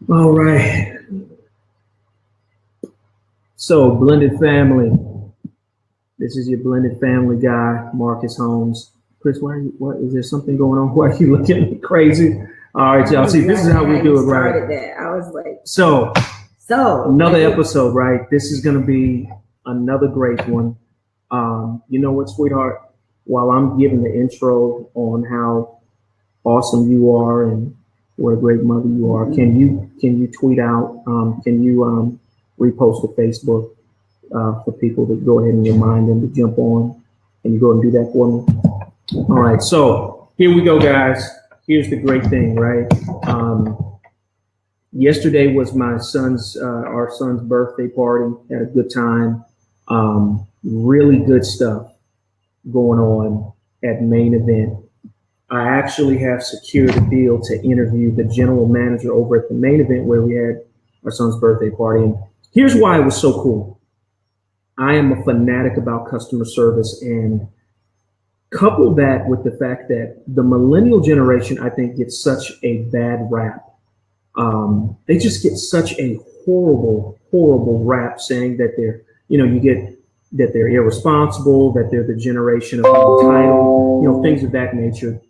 All right. So, blended family. This is your blended family guy, Marcus Holmes. Chris, what is there something going on? Why are you looking at me crazy? All right, y'all. See, this is how we do it, right? That. I was like, so another episode, right? This is going to be another great one. You know what, sweetheart? While I'm giving the intro on how awesome you are and what a great mother you are, can you tweet out? Can you repost to Facebook for people to go ahead and remind them to jump on? Can you go and do that for me? All right. So here we go, guys. Here's the great thing, right? Yesterday was our son's birthday party. Had a good time. Really good stuff going on at Main Event. I actually have secured a deal to interview the general manager over at the Main Event where we had our son's birthday party. And here's why it was so cool. I am a fanatic about customer service, and couple that with the fact that the millennial generation, I think, gets such a bad rap. They just get such a horrible, horrible rap, saying that they're irresponsible, that they're the generation of entitled, things of that nature.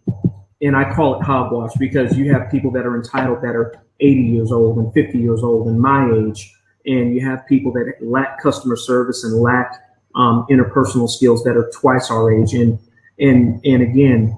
And I call it hogwash because you have people that are entitled that are 80 years old and 50 years old and my age. And you have people that lack customer service and lack interpersonal skills that are twice our age. And again,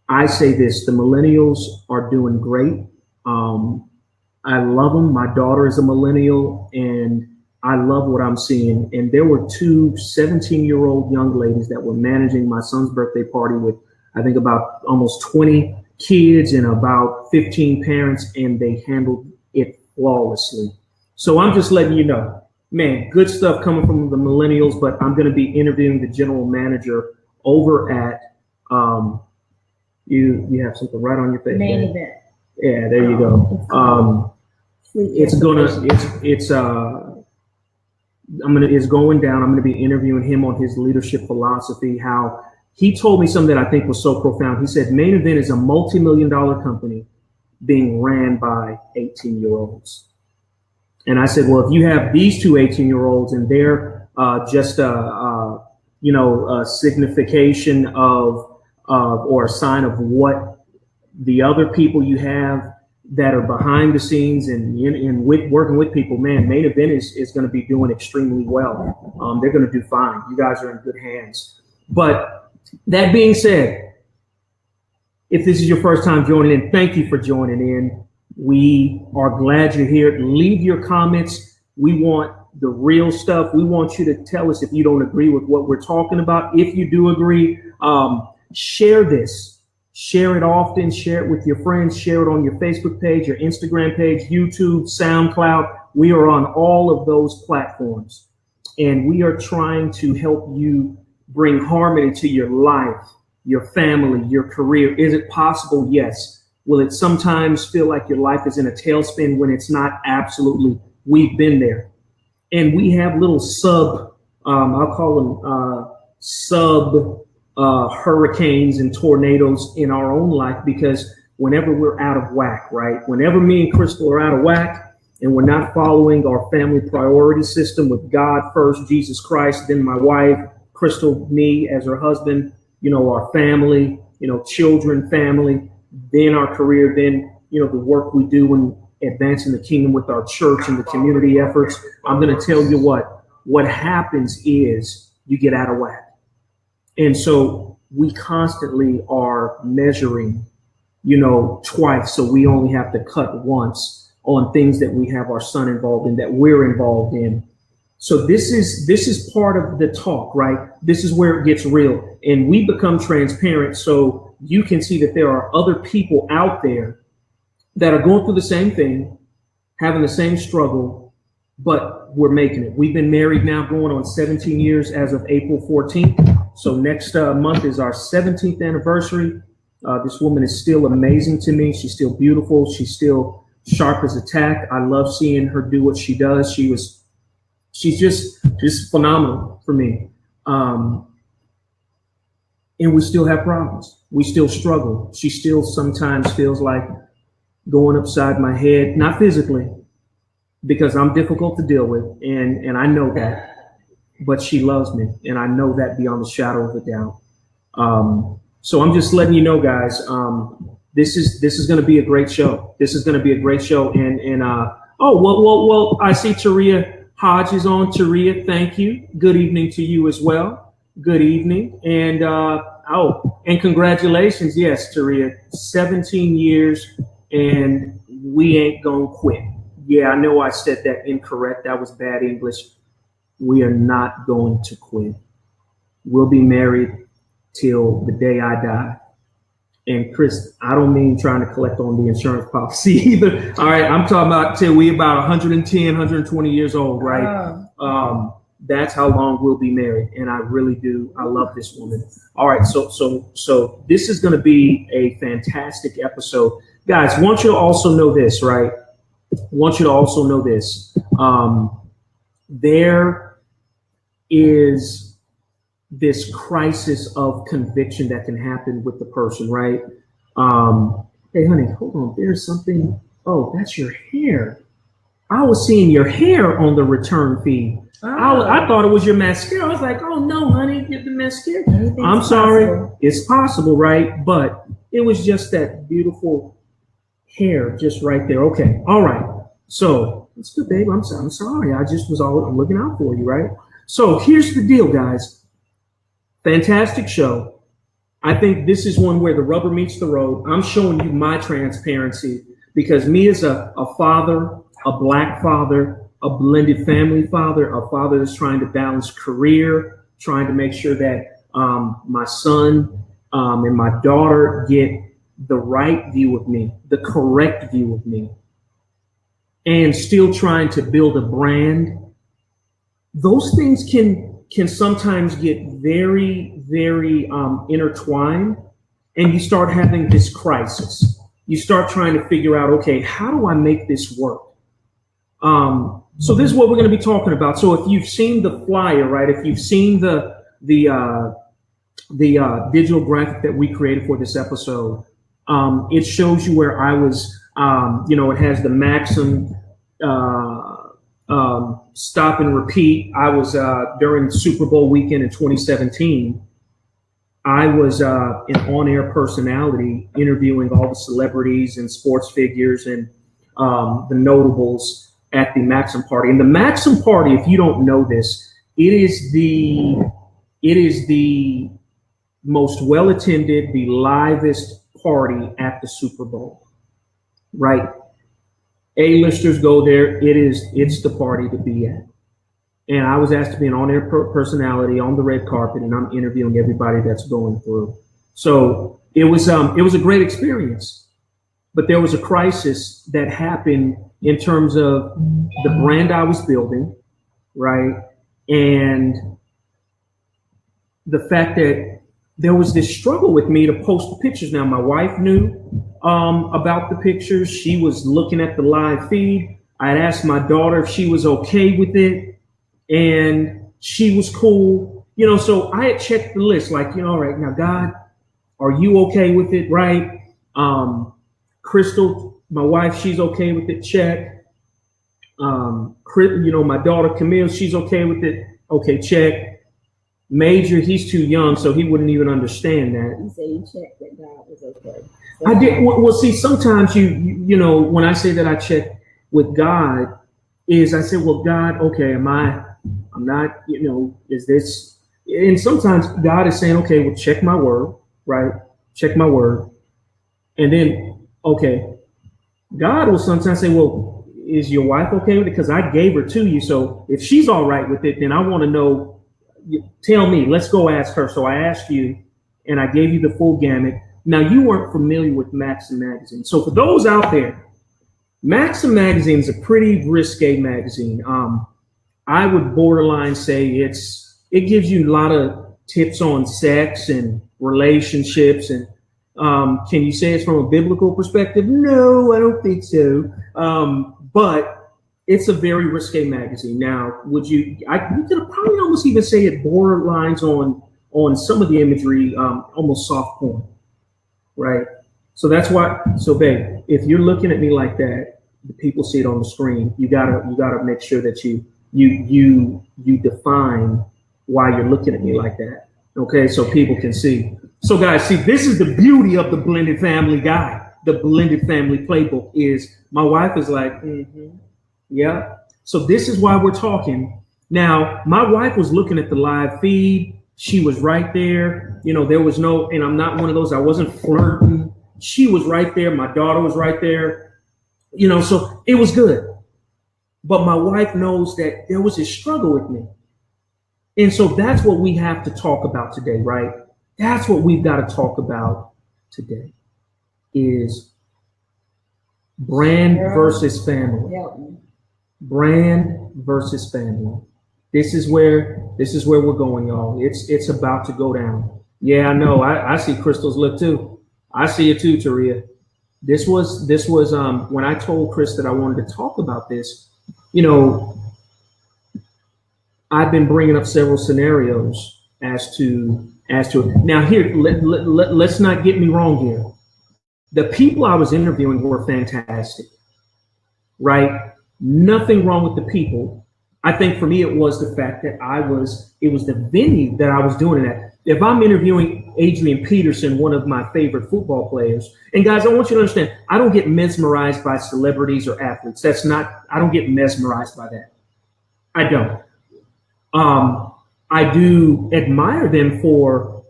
I say this, the millennials are doing great. I love them. My daughter is a millennial and I love what I'm seeing. And there were two 17-year-old young ladies that were managing my son's birthday party with, I think, about almost 20 kids and about 15 parents, and they handled it flawlessly. So I'm just letting you know, man, good stuff coming from the millennials, but I'm going to be interviewing the general manager over at, you have something right on your face. Main Event. Yeah, there you go. It's going down. I'm going to be interviewing him on his leadership philosophy, how he told me something that I think was so profound. He said, Main Event is a multi-million-dollar company being ran by 18-year-olds. And I said, well, if you have these two 18-year-olds and they're just a signification of or a sign of what the other people you have that are behind the scenes and working with people, man, Main Event is going to be doing extremely well. They're going to do fine. You guys are in good hands. But that being said, if this is your first time joining in, thank you for joining in. We are glad you're here. Leave your comments. We want the real stuff. We want you to tell us if you don't agree with what we're talking about. If you do agree, share this. Share it often. Share it with your friends. Share it on your Facebook page, your Instagram page, YouTube, SoundCloud. We are on all of those platforms. And we are trying to help you bring harmony to your life, your family, your career. Is it possible? Yes. Will it sometimes feel like your life is in a tailspin when it's not? Absolutely. We've been there. And we have little I'll call them hurricanes and tornadoes in our own life, because whenever we're out of whack, right? Whenever me and Crystal are out of whack and we're not following our family priority system with God first, Jesus Christ, then my wife, Crystal, me as her husband, our family, children, family, then our career, then, the work we do in advancing the kingdom with our church and the community efforts. I'm going to tell you what happens is you get out of whack. And so we constantly are measuring, twice. So we only have to cut once on things that we have our son involved in, that we're involved in. So this is part of the talk, right? This is where it gets real, and we become transparent so you can see that there are other people out there that are going through the same thing, having the same struggle, but we're making it. We've been married now going on 17 years as of April 14th. So next month is our 17th anniversary. This woman is still amazing to me. She's still beautiful. She's still sharp as a tack. I love seeing her do what she does. She's just phenomenal for me. And we still have problems. We still struggle. She still sometimes feels like, going upside my head, not physically, because I'm difficult to deal with, and I know that, but she loves me, and I know that beyond a shadow of a doubt. So I'm just letting you know, guys. This is going to be a great show. This is going to be a great show. And well. I see Taria Hodge is on. Taria, thank you. Good evening to you as well. Good evening. And and congratulations. Yes, Taria, 17 years, and we ain't gonna quit. Yeah, I know I said that incorrect. That was bad English. We are not going to quit. We'll be married till the day I die. And Chris, I don't mean trying to collect on the insurance policy either. All right, I'm talking about till we about 110, 120 years old, right? That's how long we'll be married. And I really do. I love this woman. All right, so this is going to be a fantastic episode. Guys, want you to also know this, right? Want you to also know this. There is this crisis of conviction that can happen with the person, right? Hey, honey, hold on. There's something. Oh, that's your hair. I was seeing your hair on the return feed. Oh. I thought it was your mascara. I was like, oh, no, honey, get the mascara. I'm sorry. Possible. It's possible, right? But it was just that beautiful hair just right there. Okay. All right. So it's good, babe. I'm sorry. I'm looking out for you, right? So here's the deal, guys. Fantastic show. I think this is one where the rubber meets the road. I'm showing you my transparency because me as a father, a Black father, a blended family father, a father that's trying to balance career, trying to make sure that my son and my daughter get the right view of me, the correct view of me, and still trying to build a brand. Those things can sometimes get very, very intertwined, and you start having this crisis. You start trying to figure out, okay, how do I make this work? So this is what we're going to be talking about. So if you've seen the flyer, right? If you've seen the digital graphic that we created for this episode, it shows you where I was. It has the Maxim stop and repeat. I was during Super Bowl weekend in 2017. I was an on-air personality interviewing all the celebrities and sports figures and the notables at the Maxim party. And the Maxim party, if you don't know this, it is the most well-attended, the livest party at the Super Bowl, right? A-listers go there. It's the party to be at. And I was asked to be an on-air personality on the red carpet, and I'm interviewing everybody that's going through. So it was a great experience, but there was a crisis that happened in terms of the brand I was building, right? And the fact that there was this struggle with me to post the pictures. Now, my wife knew about the pictures. She was looking at the live feed. I had asked my daughter if she was okay with it, and she was cool. So I had checked the list, like, all right, now, God, are you okay with it, right? Crystal, my wife, she's okay with it, check. My daughter, Camille, she's okay with it, okay, check. Major, he's too young, so he wouldn't even understand that. You say you checked that God was okay. So I did. Well, see, sometimes you know, when I say that I check with God, is I say, well, God, okay, I'm not, is this? And sometimes God is saying, okay, well, check my word, right? Check my word. And then, okay, God will sometimes say, well, is your wife okay with it? Because I gave her to you. So if she's all right with it, then I want to know. Tell me, let's go ask her. So I asked you, and I gave you the full gamut. Now, you weren't familiar with Maxim magazine. So for those out there, Maxim magazine is a pretty risque magazine. I would borderline say it gives you a lot of tips on sex and relationships. And can you say it's from a biblical perspective? No, I don't think so. But it's a very risque magazine. Now, you could probably almost even say it borderlines on some of the imagery, almost soft porn, right? So that's why. So, babe, if you're looking at me like that, the people see it on the screen. You gotta make sure that you define why you're looking at me like that. Okay, so people can see. So guys, see, this is the beauty of the blended family guide. The blended family playbook is my wife is like, yeah. So this is why we're talking. Now, my wife was looking at the live feed. She was right there. There was no, and I'm not one of those, I wasn't flirting. She was right there. My daughter was right there. So it was good. But my wife knows that there was a struggle with me. And so that's what we have to talk about today, right? That's what we've got to talk about today is brand versus family. Brand versus family. This is where we're going, y'all. It's about to go down. Yeah, I know. I see Crystal's look too. I see it too, Taria. This was when I told Chris that I wanted to talk about this. I've been bringing up several scenarios as to now here. Let's not get me wrong here. The people I was interviewing were fantastic, right? Nothing wrong with the people. I think for me, it was the fact that it was the venue that I was doing it at. If I'm interviewing Adrian Peterson, one of my favorite football players, and guys, I want you to understand, I don't get mesmerized by celebrities or athletes. I don't get mesmerized by that. I don't. I do admire them for,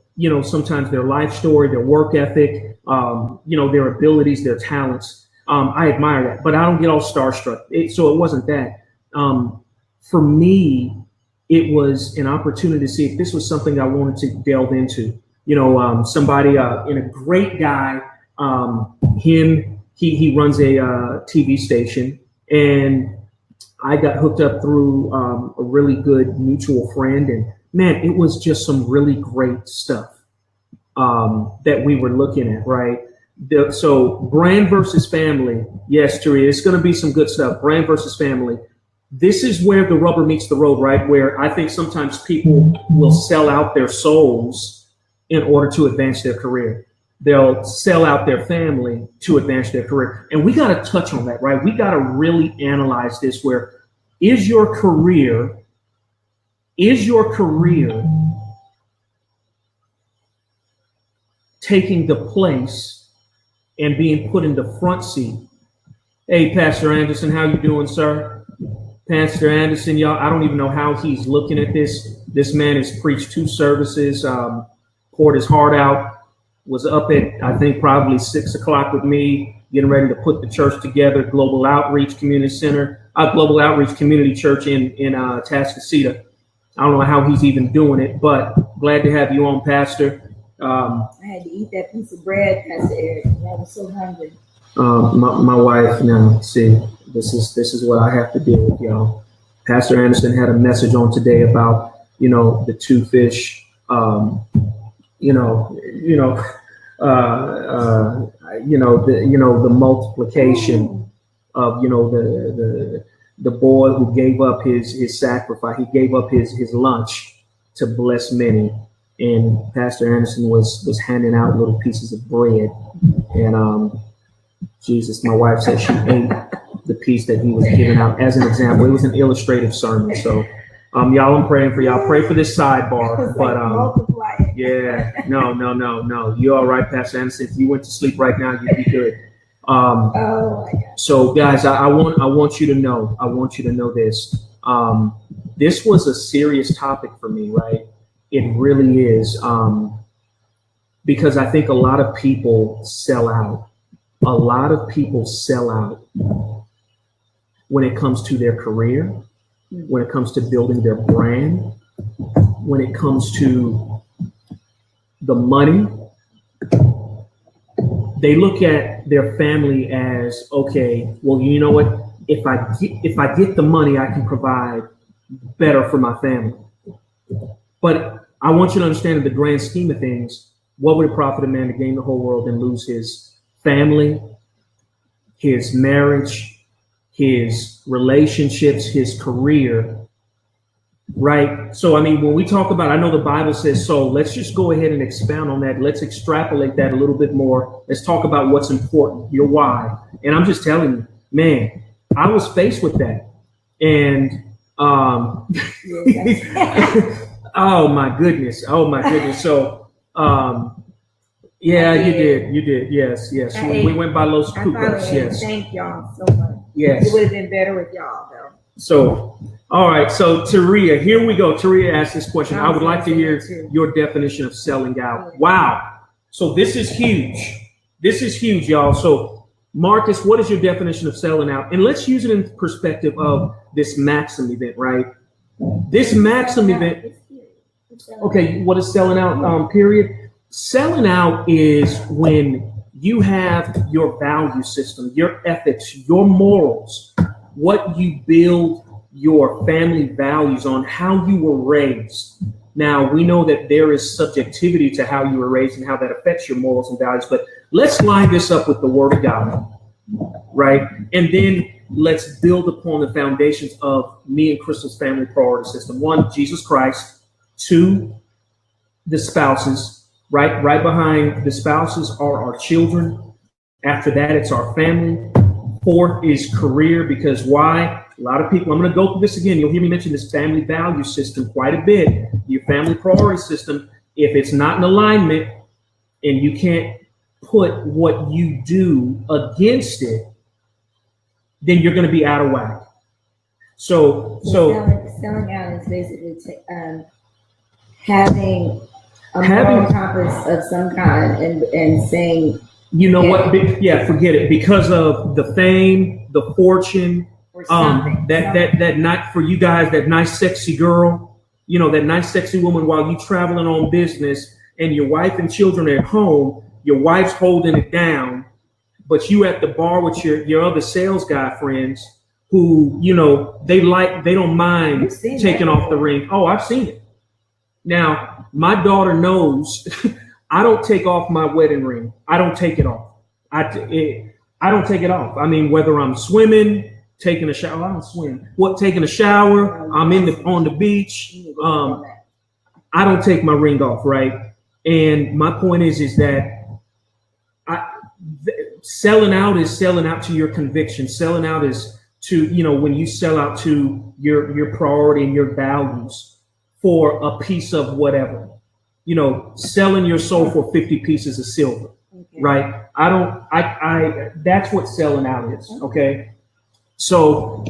sometimes their life story, their work ethic, their abilities, their talents. I admire that, but I don't get all starstruck. So it wasn't that. For me, it was an opportunity to see if this was something I wanted to delve into. Somebody in a great guy. He runs a TV station, and I got hooked up through a really good mutual friend, and man, it was just some really great stuff that we were looking at, right? So brand versus family. Yes, Taria, it's going to be some good stuff. Brand versus family. This is where the rubber meets the road, right? Where I think sometimes people will sell out their souls in order to advance their career. They'll sell out their family to advance their career. And we got to touch on that, right? We got to really analyze this where is your career taking the place and being put in the front seat? Hey, Pastor Anderson, how you doing, sir? Pastor Anderson, y'all, I don't even know how he's looking at this. This man has preached 2 services, poured his heart out, was up at, I think, probably 6 o'clock with me, getting ready to put the church together, Global Outreach Community Church in Tascasita. I don't know how he's even doing it, but glad to have you on, Pastor. I had to eat that piece of bread, Pastor Eric. I was so hungry. My wife, now, see, this is what I have to deal with, y'all. Pastor Anderson had a message on today about, the 2 fish, the multiplication of, the boy who gave up his sacrifice. He gave up his lunch to bless many. And Pastor Anderson was handing out little pieces of bread. And Jesus, my wife said she ate the piece that he was giving out as an example. It was an illustrative sermon. So y'all, I'm praying for y'all. Pray for this sidebar. But yeah, no. You all right, Pastor Anderson? If you went to sleep right now, you'd be good. So guys, I want you to know this. This was a serious topic for me, right? It really is. Because I think a lot of people sell out. A lot of people sell out when it comes to their career, when it comes to building their brand, when it comes to the money. They look at their family as, okay, well, you know what? If I get the money, I can provide better for my family. But I want you to understand in the grand scheme of things, what would it profit a man to gain the whole world and lose his family, his marriage, his relationships, his career right? So, I mean, when we talk about, I know the Bible says so, let's just go ahead and expound on that. Let's extrapolate that a little bit more. Let's talk about what's important, your why. And I'm just telling you, man, I was faced with that. And, oh my goodness. So, yeah, you did. Yes. We went by Los Cucas. Yes. Thank y'all so much. Yes. It would have been better with y'all though. So, all right. So, Taria, here we go. Taria asked this question. I would like to hear your definition of selling out. Wow. So this is huge. This is huge, y'all. So, Marcus, what is your definition of selling out? And let's use it in perspective of this Maxim event, right? This Maxim event. Okay, what is selling out? Period. Selling out is when you have your value system, your ethics, your morals, what you build your family values on, how you were raised. Now, we know that there is subjectivity to how you were raised and how that affects your morals and values, but let's line this up with the Word of God, right? And then let's build upon the foundations of me and Crystal's family priority system. 1, Jesus Christ. 2, the spouses, right? Right behind the spouses are our children. After that, it's our family. 4th is career, because why? A lot of people, I'm going to go through this again. You'll hear me mention this family value system quite a bit. Your family priority system, if it's not in alignment and you can't put what you do against it, then you're going to be out of whack. So selling out is basically having a moral compass of some kind and saying, you know what? Yeah, forget it. Because of the fame, the fortune, that not for you guys, that nice sexy girl, you know, that nice sexy woman while you traveling on business and your wife and children are at home, your wife's holding it down, but you at the bar with your other sales guy friends who, you know, they don't mind taking off the ring. Oh, I've seen it. Now, my daughter knows I don't take off my wedding ring. I don't take it off. I don't take it off. I mean, whether I'm swimming, taking a shower, I don't swim. Taking a shower, I'm on the beach. I don't take my ring off, right? And my point is that selling out is selling out to your conviction. Selling out is to, you know, when you sell out to your priority and your values for a piece of whatever, you know, selling your soul for 50 pieces of silver, right? That's what selling out is. Okay. So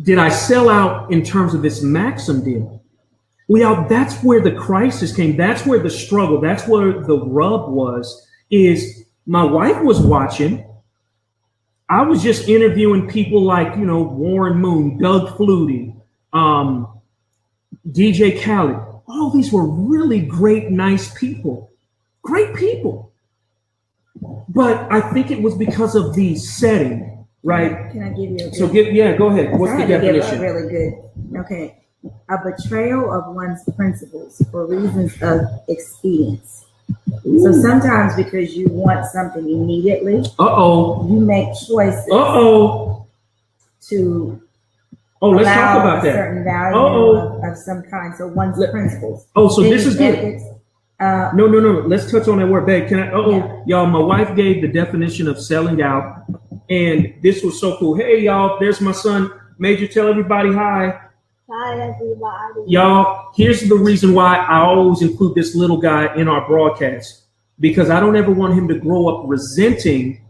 did I sell out in terms of this Maxim deal? Well, that's where the crisis came. That's where the struggle, that's where the rub was, is my wife was watching. I was just interviewing people like, you know, Warren Moon, Doug Flutie, DJ Khaled. All these were really great, nice people. Great people. But I think it was because of the setting, right? Can I give you go ahead. What's the definition? Really good. Okay. A betrayal of one's principles for reasons of expedience. Ooh. So sometimes because you want something immediately, you make choices to let's talk about that. Certain value of some kind. So one's principles. So this is good. No. Let's touch on that word, babe. Y'all, my wife gave the definition of selling out, and this was so cool. Hey, y'all, there's my son. Major, tell everybody hi. Hi, everybody. Y'all, here's the reason why I always include this little guy in our broadcast, because I don't ever want him to grow up resenting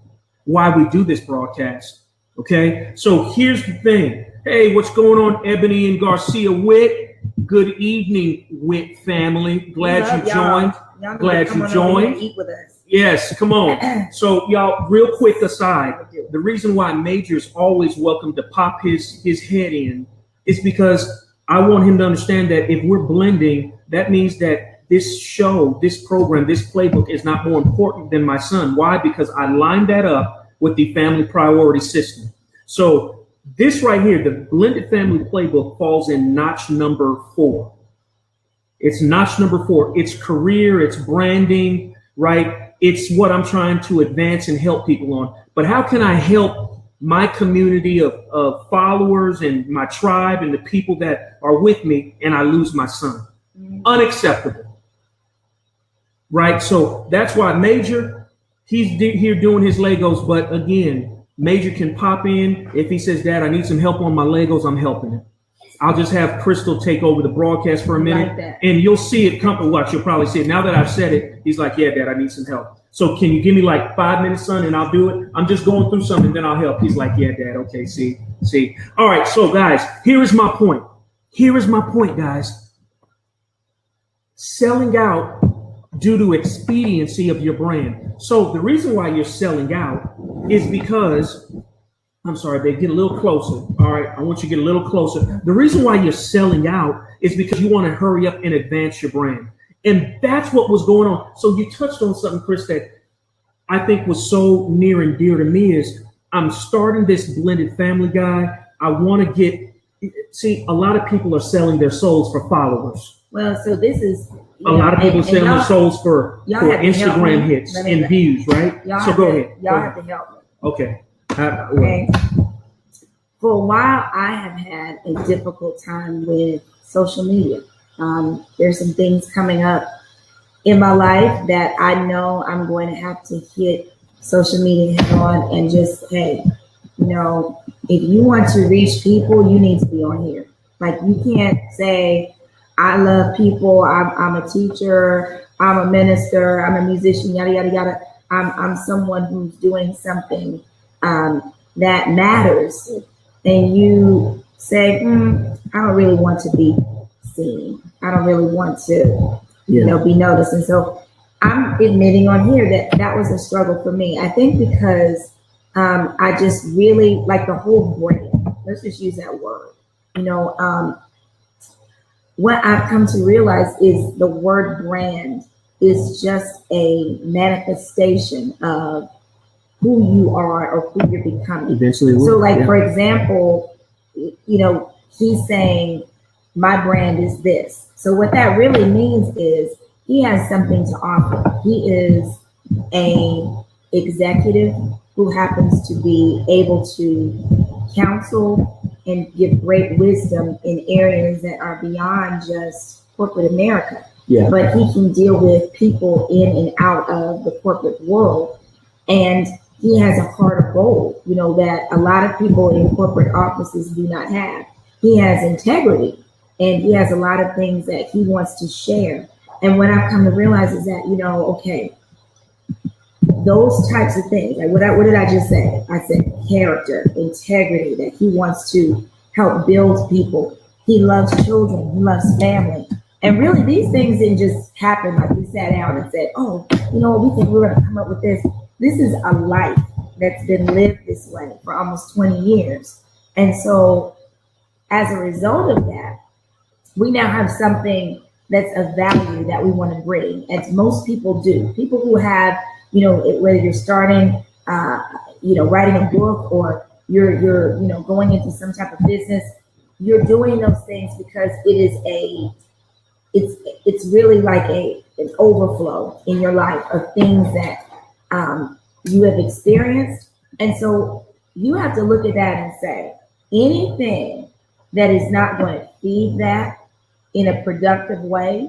why we do this broadcast. Okay, so here's the thing. Hey, what's going on, Ebony and Garcia Witt? Good evening, Witt family. Glad you joined. Glad you joined. Eat with us. Yes, come on. So, y'all, real quick aside, the reason why Major's always welcome to pop his head in is because I want him to understand that if we're blending, that means that this show, this program, this playbook is not more important than my son. Why? Because I lined that up with the family priority system. So this right here, the blended family playbook, falls in notch number 4. It's notch number 4. It's career, it's branding, right? It's what I'm trying to advance and help people on. But how can I help my community of followers and my tribe and the people that are with me, and I lose my son. Unacceptable. Right? So that's why Major, he's here doing his Legos. But again, Major can pop in. If he says, Dad, I need some help on my Legos, I'm helping him. I'll just have Crystal take over the broadcast for a minute, and you'll see it come. Watch, you'll probably see it. Now that I've said it, he's like, yeah, Dad, I need some help. So can you give me like 5 minutes, son, and I'll do it? I'm just going through something, then I'll help. He's like, yeah, Dad, okay, see. All right, so guys, here is my point. Guys. Selling out due to expediency of your brand. So the reason why you're selling out is because, I'm sorry, babe, get a little closer. All right, I want you to get a little closer. The reason why you're selling out is because you want to hurry up and advance your brand. And that's what was going on. So you touched on something, Chris, that I think was so near and dear to me is I'm starting this blended family guy. I want to a lot of people are selling their souls for followers. Well, so this is a lot of people selling their souls for Instagram hits and views, right? So go ahead. Y'all have to help me. Okay. Okay. For a while, I have had a difficult time with social media. There's some things coming up in my life that I know I'm going to have to hit social media head on and just, hey, if you want to reach people, you need to be on here. Like, you can't say, I love people, I'm a teacher, I'm a minister, I'm a musician, yada, yada, yada. I'm someone who's doing something that matters. And you say, I don't really want to be seen. I don't really want to, be noticed. And so I'm admitting on here that was a struggle for me. I think because I just really like the whole brand. Let's just use that word. What I've come to realize is the word brand is just a manifestation of who you are or who you're becoming. Eventually, for example, he's saying my brand is this. So what that really means is he has something to offer. He is a executive who happens to be able to counsel and give great wisdom in areas that are beyond just corporate America. Yeah. But he can deal with people in and out of the corporate world. And he has a heart of gold, that a lot of people in corporate offices do not have. He has integrity, and he has a lot of things that he wants to share. And what I've come to realize is that, okay, those types of things, like what did I just say? I said character, integrity, that he wants to help build people. He loves children, he loves family. And really, these things didn't just happen like we sat down and said, oh, we think we're going to come up with this. This is a life that's been lived this way for almost 20 years. And so as a result of that, we now have something that's of value that we want to bring, as most people do. People who have, whether you're starting, writing a book or you're going into some type of business, you're doing those things because it is it's really like an overflow in your life of things that you have experienced. And so you have to look at that and say, anything that is not going to feed that in a productive way,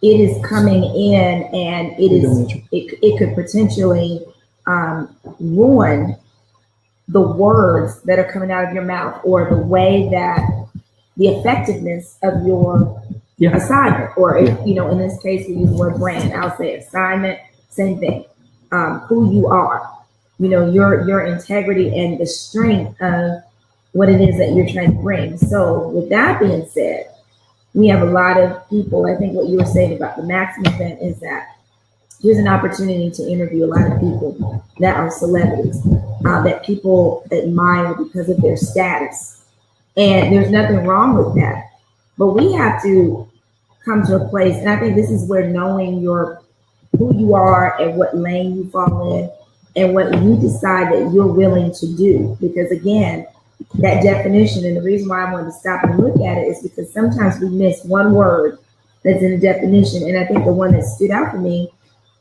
it is coming in and it could potentially ruin the words that are coming out of your mouth, or the way that the effectiveness of your assignment, or if, in this case, we use the word brand, I'll say assignment, same thing. Who you are, your integrity and the strength of what it is that you're trying to bring. So with that being said, we have a lot of people. I think what you were saying about the Maxim event is that here's an opportunity to interview a lot of people that are celebrities, that people admire because of their status. And there's nothing wrong with that. But we have to come to a place, and I think this is where knowing who you are and what lane you fall in and what you decide that you're willing to do. Because again, that definition, and the reason why I wanted to stop and look at it is because sometimes we miss one word that's in the definition. And I think the one that stood out for me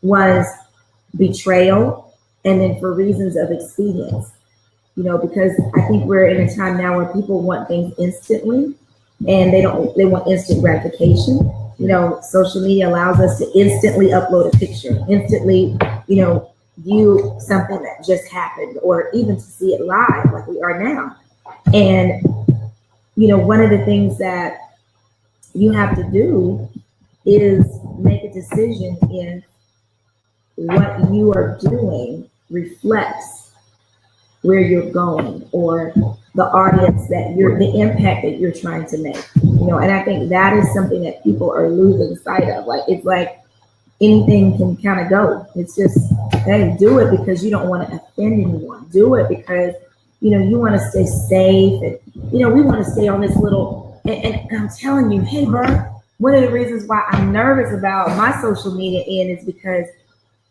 was betrayal, and then for reasons of expedience. because I think we're in a time now where people want things instantly, and they want instant gratification. Social media allows us to instantly upload a picture, instantly, view something that just happened, or even to see it live like we are now. And, one of the things that you have to do is make a decision if what you are doing reflects where you're going, or the audience the impact that you're trying to make. And I think that is something that people are losing sight of. Like, it's like anything can kind of go. It's just, hey, do it because you don't want to offend anyone. Do it because, you want to stay safe. And, we want to stay on this little, and I'm telling you, hey, bro, one of the reasons why I'm nervous about my social media end is because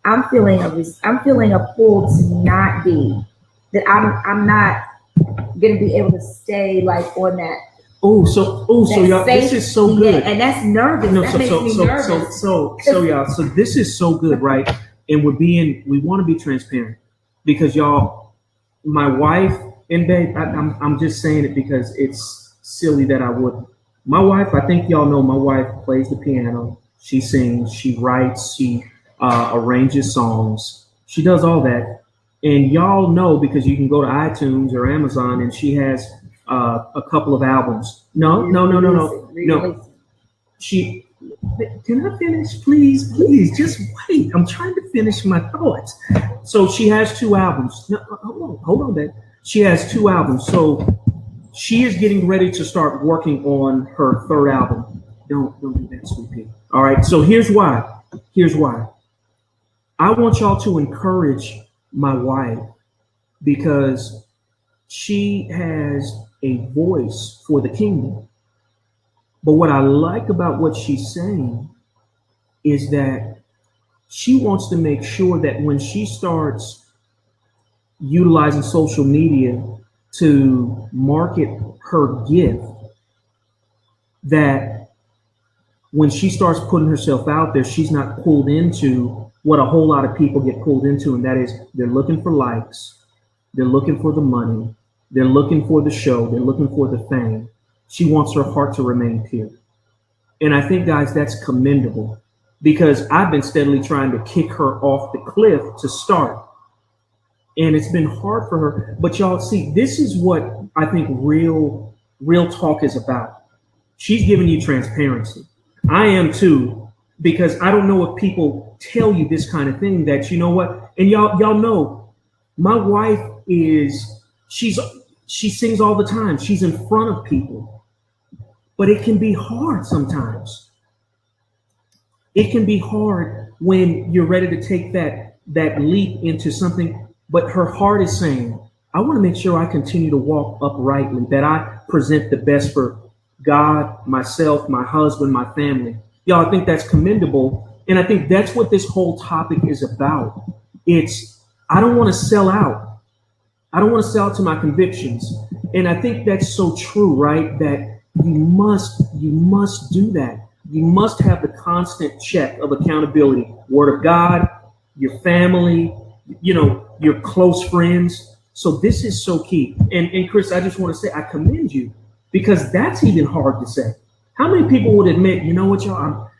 I'm feeling a pull to not be, that I'm not going to be able to stay like on that. So y'all, this is so good. And that's nervous. That makes me nervous. So y'all, so this is so good, right? And we want to be transparent because y'all, my wife, and babe, I'm just saying it because it's silly that I wouldn't. My wife, I think y'all know, my wife plays the piano. She sings, she writes, she arranges songs. She does all that. And y'all know because you can go to iTunes or Amazon and she has a couple of albums. No. Can I finish? Please, just wait. I'm trying to finish my thoughts. So she has 2 albums. No, hold on, babe. She has 2 albums. So she is getting ready to start working on her 3rd album. Don't do that, sweet pea. All right. So here's why. I want y'all to encourage my wife because she has a voice for the kingdom. But what I like about what she's saying is that she wants to make sure that when she starts utilizing social media to market her gift, that when she starts putting herself out there, she's not pulled into what a whole lot of people get pulled into, and that is they're looking for likes, they're looking for the money, they're looking for the show, they're looking for the fame. She wants her heart to remain pure. And I think, guys, that's commendable because I've been steadily trying to kick her off the cliff to start. And it's been hard for her. But y'all see, this is what I think real talk is about. She's giving you transparency. I am too, because I don't know if people tell you this kind of thing that, you know what, and y'all know, my wife she sings all the time. She's in front of people, but it can be hard sometimes. It can be hard when you're ready to take that leap into something, but her heart is saying, I want to make sure I continue to walk uprightly, that I present the best for God, myself, my husband, my family. Y'all, I think that's commendable. And I think that's what this whole topic is about. I don't want to sell out. I don't want to sell out to my convictions. And I think that's so true, right? That you must do that. You must have the constant check of accountability. Word of God, your family, your close friends. So this is so key. And Chris, I just want to say, I commend you because that's even hard to say. How many people would admit, you know what, y'all,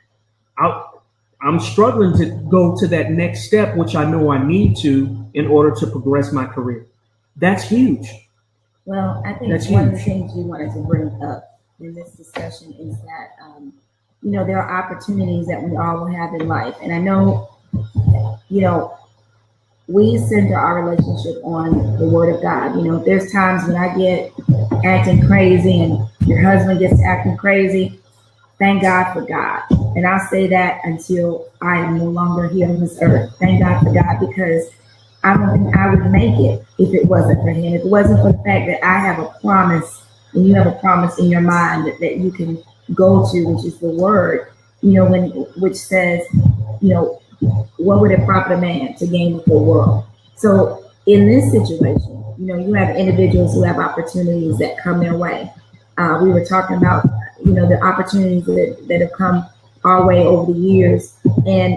I'm struggling to go to that next step, which I know I need to in order to progress my career. That's huge. Well, I think that's one of the things you wanted to bring up in this discussion is that, there are opportunities that we all will have in life. And I know, we center our relationship on the Word of God. There's times when I get acting crazy and your husband gets acting crazy. Thank God for God. And I'll say that until I am no longer here on this earth. Thank God for God, because I would make it if it wasn't for Him. If it wasn't for the fact that I have a promise and you have a promise in your mind that you can go to, which is the Word, which says, what would it profit a man to gain the whole world? So in this situation, you have individuals who have opportunities that come their way. We were talking about, the opportunities that have come our way over the years, and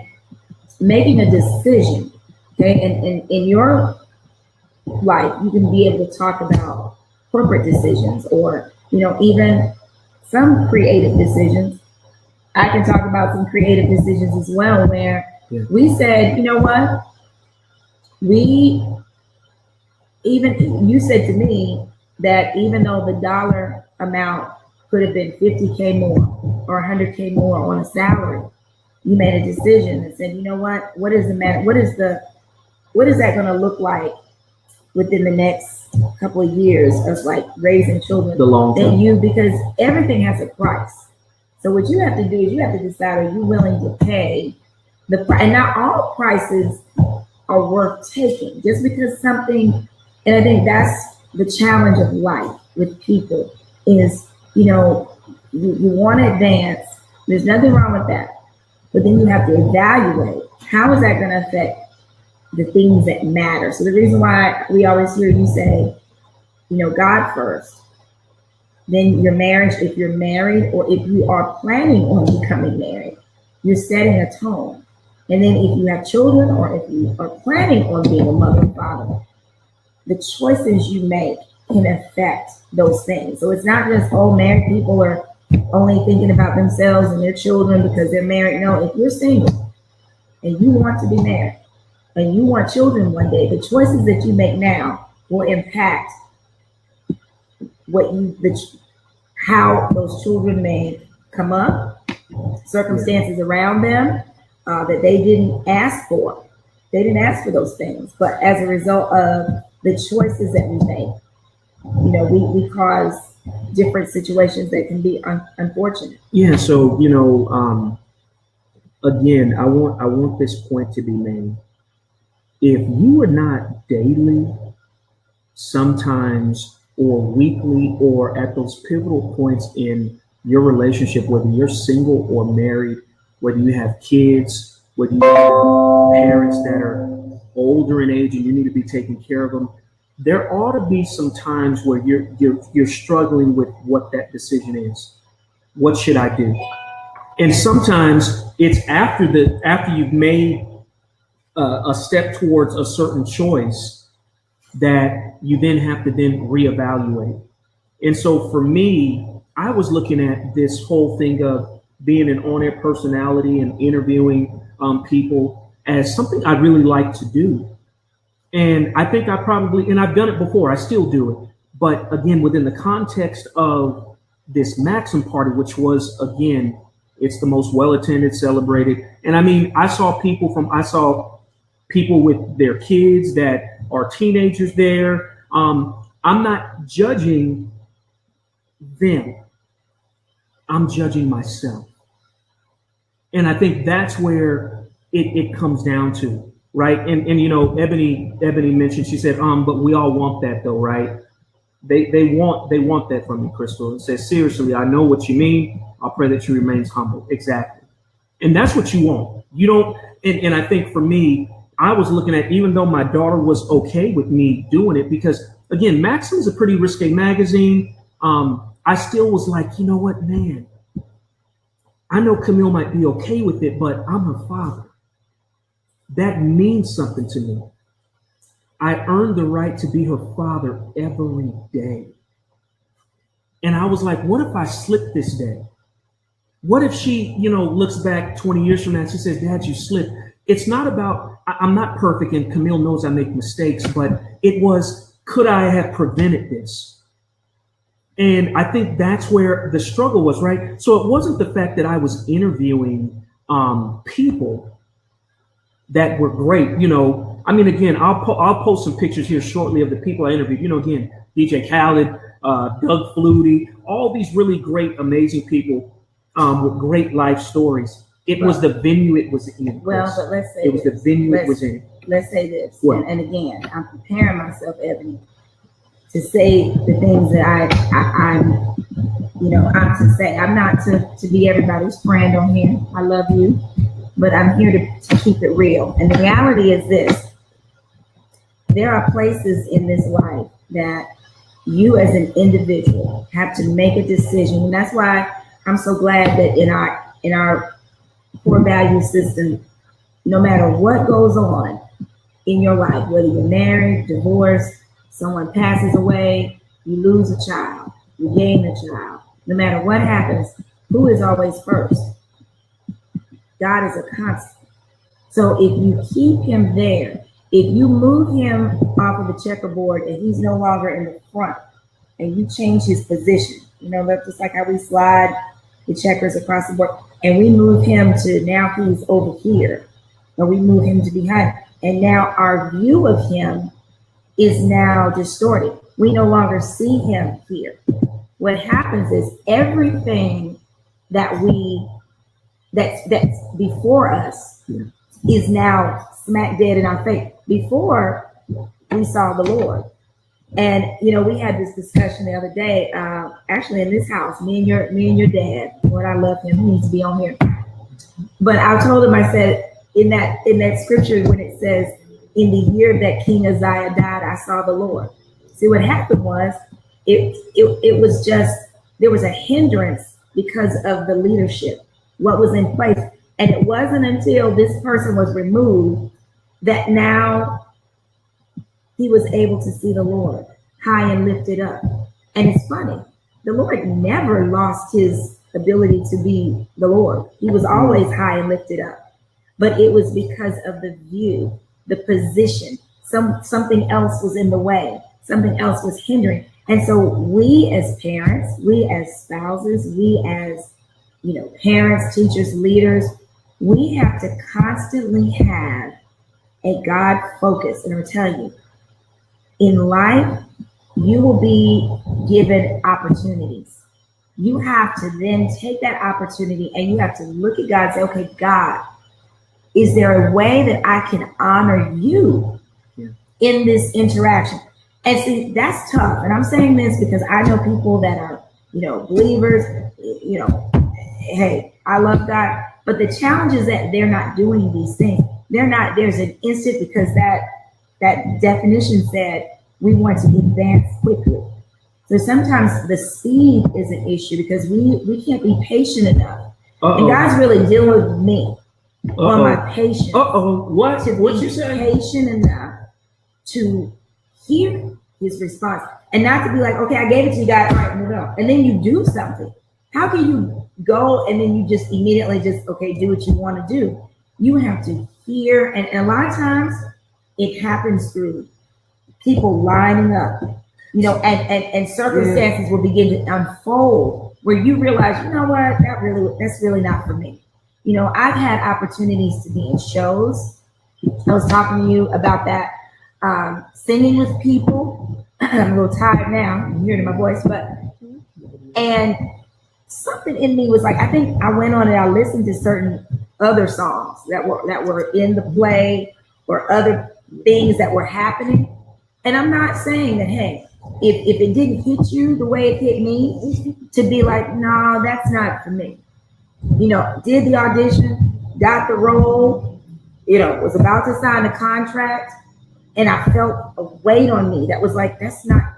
making a decision, okay? And in life. You can be able to talk about corporate decisions, or, even some creative decisions. I can talk about some creative decisions as well, where we said, you know what? You said to me that even though the dollar amount could have been 50K more or 100K more on a salary, you made a decision and said, you know what is the matter? What is that going to look like within the next couple of years of like raising children? The long term. Because everything has a price. So what you have to do is you have to decide, are you willing to pay the price? And not all prices are worth taking, just because something. And I think that's the challenge of life with people is, you want to advance. There's nothing wrong with that. But then you have to evaluate, how is that going to affect the things that matter? So the reason why we always hear you say, God first, then your marriage, if you're married, or if you are planning on becoming married, you're setting a tone. And then if you have children, or if you are planning on being a mother and father, the choices you make can affect those things. So it's not just, married people are only thinking about themselves and their children because they're married. No, if you're single and you want to be married and you want children one day, the choices that you make now will impact how those children may come up, circumstances around them that they didn't ask for. They didn't ask for those things, but as a result of the choices that we make, we cause different situations that can be unfortunate. Yeah. So, again, I want this point to be made. If you are not daily, sometimes, or weekly, or at those pivotal points in your relationship, whether you're single or married, whether you have kids, whether you have parents that are older in age and you need to be taking care of them, there ought to be some times where you're struggling with what that decision is. What should I do? And sometimes it's after you've made a step towards a certain choice that you then have to reevaluate. And so for me, I was looking at this whole thing of being an on-air personality and interviewing people as something I really like to do. And I think and I've done it before, I still do it. But again, within the context of this Maxim party, which was, again, it's the most well-attended, celebrated. And I mean, I saw people with their kids that are teenagers there. I'm not judging them. I'm judging myself. And I think that's where it comes down to, right? And Ebony mentioned, she said, but we all want that though, right? They want that from you, Crystal. And says, seriously, I know what you mean. I'll pray that you remains humble. Exactly. And that's what you want. You don't, and I think for me, I was looking at, even though my daughter was okay with me doing it, because again, Maxim is a pretty risque magazine. I still was like, you know what, man, I know Camille might be okay with it, but I'm her father. That means something to me. I earned the right to be her father every day. And I was like, what if I slip this day? What if she, looks back 20 years from now and she says, Dad, you slipped. It's not about, I'm not perfect, and Camille knows I make mistakes, but it was, could I have prevented this? And I think that's where the struggle was, right? So it wasn't the fact that I was interviewing people that were great. I mean, again, I'll post some pictures here shortly of the people I interviewed. Again, DJ Khaled, Doug Flutie, all these really great, amazing people with great life stories. It was the venue it was in. Well, but let's say it was the venue it was in. Let's say this, and again, I'm preparing myself, Ebony, to say the things that I'm to say. I'm not to be everybody's friend on here. I love you, but I'm here to keep it real. And the reality is this: there are places in this life that you as an individual have to make a decision. And that's why I'm so glad that in our core value system, no matter what goes on in your life, whether you're married, divorced, someone passes away, you lose a child, you gain a child. No matter what happens, who is always first? God is a constant. So if you keep him there, if you move him off of the checkerboard and he's no longer in the front, and you change his position, that's just like how we slide the checkers across the board, and we move him to now he's over here, or we move him to behind, and now our view of him is now distorted. We no longer see him here. What happens is everything that's before us is now smack dead in our face. Before, we saw the Lord. And we had this discussion the other day, actually in this house, me and your dad. Lord, I love him. He needs to be on here. But I told him, I said, in that scripture when it says, in the year that King Uzziah died, I saw the Lord. See, what happened was it was just, there was a hindrance because of the leadership, what was in place. And it wasn't until this person was removed that now he was able to see the Lord high and lifted up. And it's funny, the Lord never lost his ability to be the Lord. He was always high and lifted up. But it was because of the view, the position, something else was in the way, something else was hindering. And so we as parents, we as spouses, we as parents, teachers, leaders, we have to constantly have a God focus. And I'm telling you, in life, you will be given opportunities. You have to then take that opportunity and you have to look at God and say, okay, God, is there a way that I can honor you in this interaction? And see, that's tough. And I'm saying this because I know people that are, believers, hey, I love God. But the challenge is that they're not doing these things. There's an instant, because that definition said we want to advance quickly. So sometimes the speed is an issue because we can't be patient enough. And God's really dealing with me on my patience. What you say? Patient enough to hear his response and not to be like, okay, I gave it to you guys, all right, move on. And then you do something. How can you go and then you just immediately do what you want to do? You have to hear, and a lot of times it happens through people lining up, and circumstances will begin to unfold where you realize, you know what, that's really not for me. I've had opportunities to be in shows. I was talking to you about that, singing with people. I'm a little tired now, I'm hearing my voice, and something in me was like, I think I went on and I listened to certain other songs that were in the play or other things that were happening. And I'm not saying that, hey, if it didn't hit you the way it hit me, to be like, no, that's not for me. Did the audition, got the role, was about to sign a contract, and I felt a weight on me that was like, it's not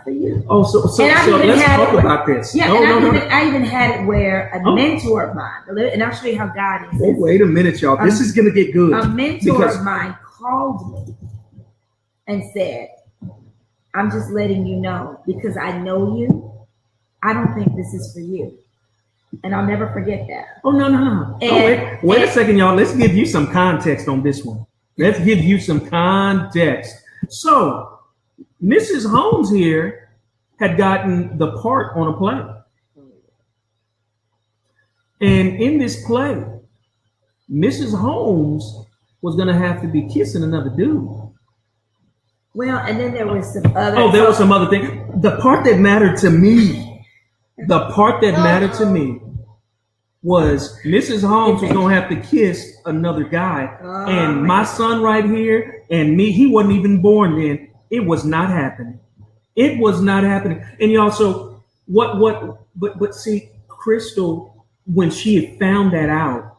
for you. Oh, so let's talk about this. Yeah, I even had it where a mentor of mine, and I'll show you how God is. Oh, wait a minute, y'all. This is going to get good. A mentor of mine called me and said, I'm just letting you know, because I know you, I don't think this is for you. And I'll never forget that. Oh, no. Wait a second, y'all. Let's give you some context on this one. Let's give you some context. So, Mrs. Holmes here had gotten the part on a play. And in this play, Mrs. Holmes was going to have to be kissing another dude. Well, and then there was some other... Oh, there was some other thing. The part that mattered to me, was Mrs. Holmes was going to have to kiss another guy. And my son right here and me, he wasn't even born then. It was not happening. It was not happening. And y'all, so but see, Crystal, when she had found that out,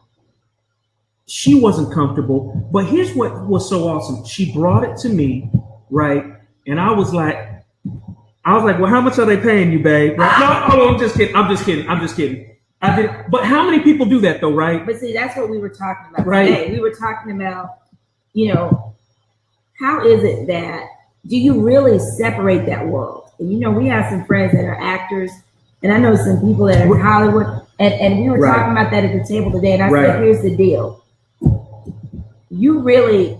she wasn't comfortable. But here's what was so awesome. She brought it to me, right? And I was like, well, how much are they paying you, babe? Right? No, I'm just kidding. I did, but how many people do that though, right? But see, that's what we were talking about right. today. We were talking about, how is it that do you really separate that world? And we have some friends that are actors, and I know some people that are in Hollywood, and we were talking about that at the table today, and I said, here's the deal. You really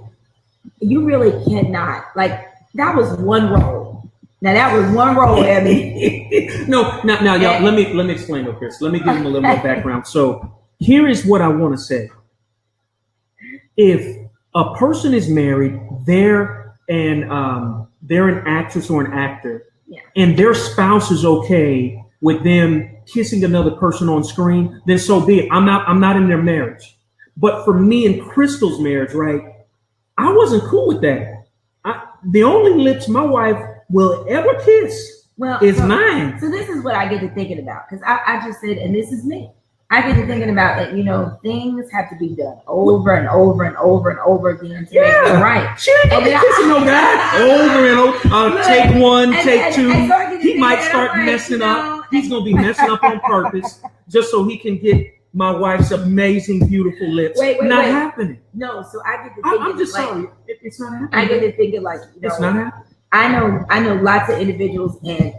cannot, like, that was one role. Now that was one role, Abby. Now, y'all, let me explain to Chris. Let me give him a little more background. So here is what I want to say. If a person is married, they're an actress or an actor, and their spouse is okay with them kissing another person on screen, then so be it. I'm not in their marriage. But for me and Crystal's marriage, right, I wasn't cool with that. The only lips my wife will ever kiss is mine. So this is what I get to thinking about, because I just said, and this is me. I get to thinking about that, things have to be done over and over and over and over again to make it right. She ain't gonna be kissing no guy over and over. Take one, take two. He might start messing up. He's gonna be messing up on purpose just so he can get my wife's amazing, beautiful lips. Not happening. No, so I get to thinking. I'm just sorry. It's not happening. I get to thinking like, it's not happening. I know lots of individuals, and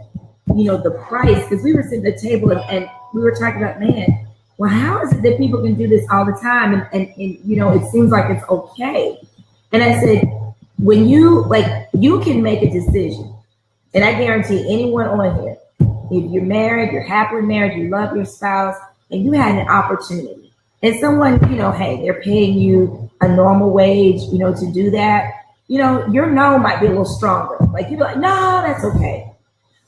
the price, because we were sitting at the table and we were talking about, man, well, how is it that people can do this all the time? And it seems like it's okay. And I said, when you can make a decision, and I guarantee anyone on here, if you're married, you're happily married, you love your spouse, and you had an opportunity, and someone, hey, they're paying you a normal wage, to do that, your no might be a little stronger. Like, you'd be like, no, that's okay.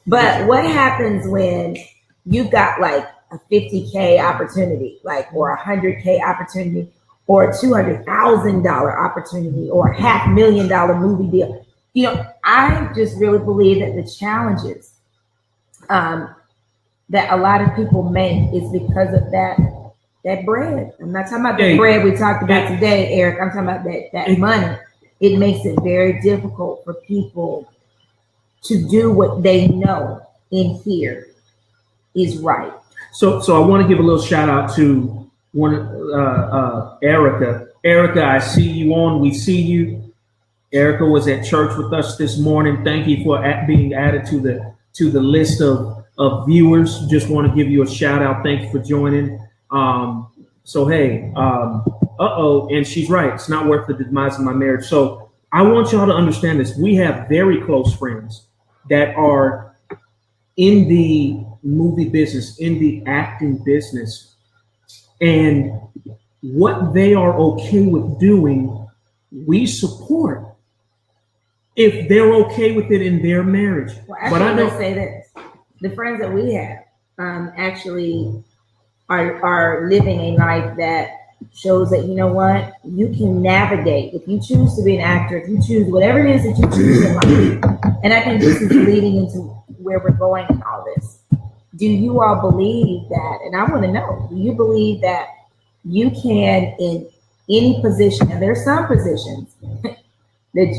But what happens when you've got like a $50K opportunity, or a $100K opportunity, or a $200,000 opportunity, or a $500,000 movie deal? I just really believe that the challenges that a lot of people make is because of that bread. I'm not talking about the bread we talked about today, Eric. I'm talking about that money. It makes it very difficult for people to do what they know in here is right. So I want to give a little shout out to Erica. Erica, I see you on. We see you. Erica was at church with us this morning. Thank you for being added to the list of viewers. Just want to give you a shout out. Thank you for joining. And she's right. It's not worth the demise of my marriage. So I want y'all to understand this. We have very close friends that are in the movie business, in the acting business, and what they are okay with doing, we support if they're okay with it in their marriage. Well, actually, but I know, say this: the friends that we have actually are living a life that shows that, you can navigate. If you choose to be an actor, if you choose whatever it is that you choose in life, and I think this is leading into where we're going in all this. Do you all believe that? And I want to know, do you believe that you can, in any position, and there's some positions that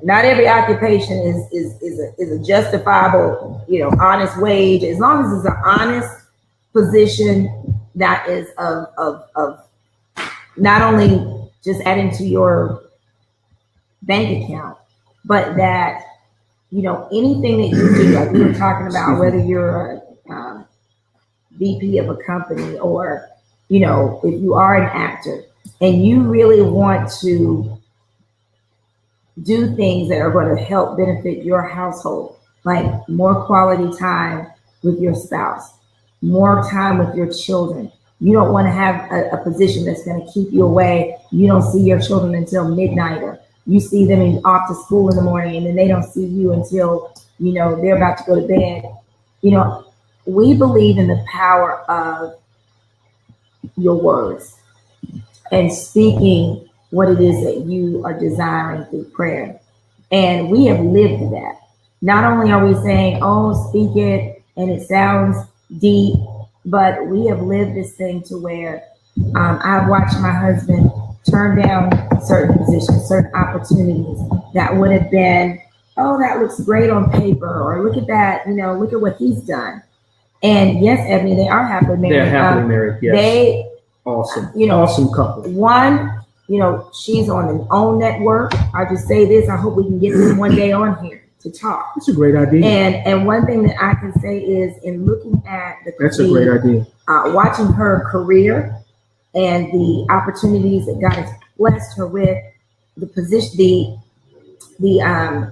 not every occupation is a justifiable, honest wage, as long as it's an honest position that is of not only just adding to your bank account, but that, anything that you do, like we were talking about, whether you're a VP of a company, or, if you are an actor and you really want to do things that are going to help benefit your household, like more quality time with your spouse, more time with your children. You don't want to have a position that's going to keep you away. You don't see your children until midnight, or you see them off to school in the morning, and then they don't see you until, they're about to go to bed. We believe in the power of your words and speaking what it is that you are desiring through prayer. And we have lived that. Not only are we saying, oh, speak it, and it sounds deep, but we have lived this thing to where I've watched my husband turn down certain positions, certain opportunities that would have been, oh, that looks great on paper, or look at that, look at what he's done. And yes, Ebony, they are happily married. They're happily married, yes. They awesome, awesome couple. One she's on an own network. I just say this. I hope we can get them one day on here to talk. That's a great idea. And one thing that I can say is in looking at that's a great idea. Watching her career and the opportunities that God has blessed her with, the position, the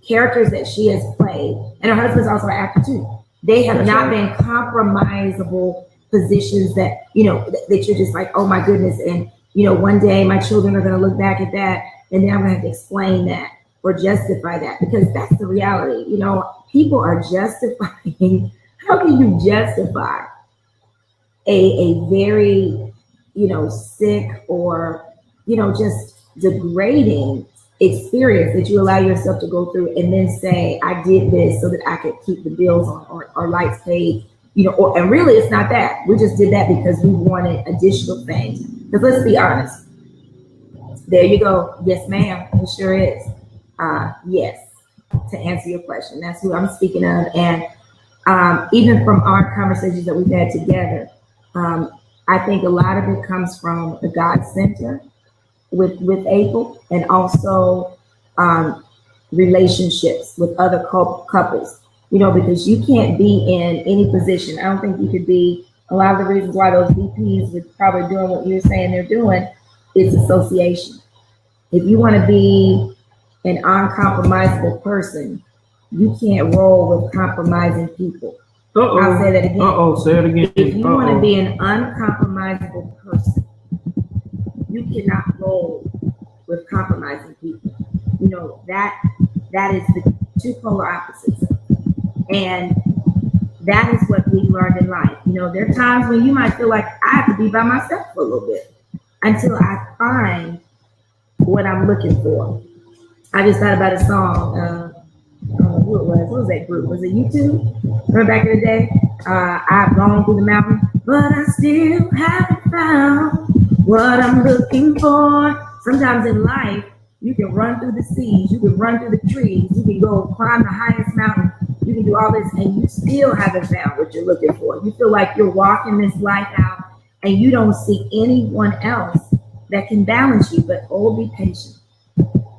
characters that she has played, and her husband's also an actor too. They have not been compromisable positions that that you're just like, oh my goodness, and one day my children are going to look back at that, and then I'm going to have to explain that or justify that, because that's the reality. People are justifying. How can you justify a very sick or just degrading experience that you allow yourself to go through, and then say, I did this so that I could keep the bills on or lights paid, and really it's not that. We just did that because we wanted additional things. Because let's be honest. There you go. Yes, ma'am. It sure is. Yes, to answer your question. That's who I'm speaking of. And even from our conversations that we've had together, I think a lot of it comes from the God Center with April, and also relationships with other couples, because you can't be in any position. I don't think you could be. A lot of the reasons why those VPs are probably doing what you're saying they're doing is association. If you want to be an uncompromisable person, you can't roll with compromising people. I'll say that again. Say it again. If you want to be an uncompromisable person, you cannot roll with compromising people. That is the two polar opposites. And that is what we learned in life. There are times when you might feel like I have to be by myself for a little bit until I find what I'm looking for. I just thought about a song. I don't know who it was. What was that group? Was it U2? Remember back in the day? I've gone through the mountain, but I still haven't found what I'm looking for. Sometimes in life, you can run through the seas, you can run through the trees, you can go climb the highest mountain, you can do all this, and you still haven't found what you're looking for. You feel like you're walking this life out and you don't see anyone else that can balance you, but be patient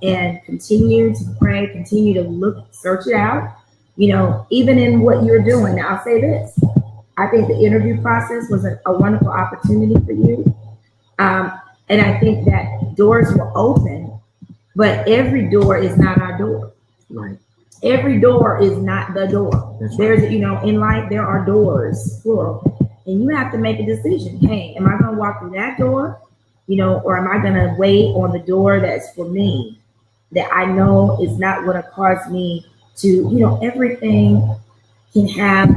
and continue to pray, continue to look, search it out, even in what you're doing. Now, I'll say this. I think the interview process was a wonderful opportunity for you. And I think that doors will open, but every door is not our door. Right. Every door is not the door. That's There's, right. In life, there are doors, plural. And you have to make a decision. Hey, am I going to walk through that door? Or am I going to wait on the door that's for me, that I know is not going to cause me to, everything can have,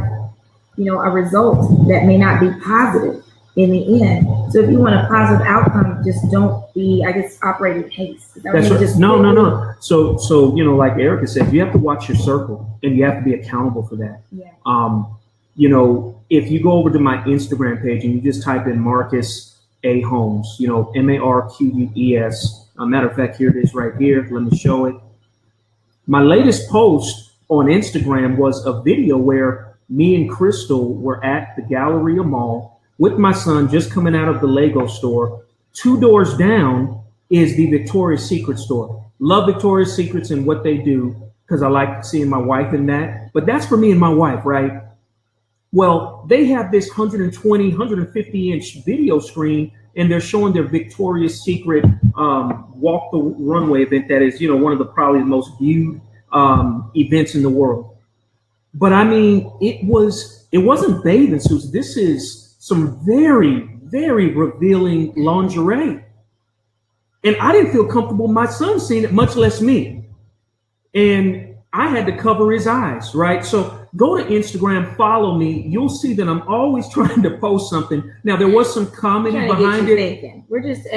a result that may not be positive in the end. So if you want a positive outcome, just don't be, operate in haste. That's right. No. So, like Erica said, you have to watch your circle and you have to be accountable for that. Yeah. If you go over to my Instagram page and you just type in Marcus A. Holmes, Marquez. Matter of fact, here it is right here. Let me show it. My latest post on Instagram was a video where me and Crystal were at the Galleria Mall with my son, just coming out of the Lego store. 2 doors down is the Victoria's Secret store. Love Victoria's Secrets and what they do, because I like seeing my wife in that. But that's for me and my wife, right? Well, they have this 120, 150-inch video screen, and they're showing their Victoria's Secret Walk the Runway event that is, one of the probably the most viewed events in the world. But I mean, it wasn't bathing suits. This is some very, very revealing lingerie. And I didn't feel comfortable my son seeing it, much less me. And I had to cover his eyes, right? So go to Instagram, follow me. You'll see that I'm always trying to post something. Now, there was some comedy behind it. Thinking. We're just,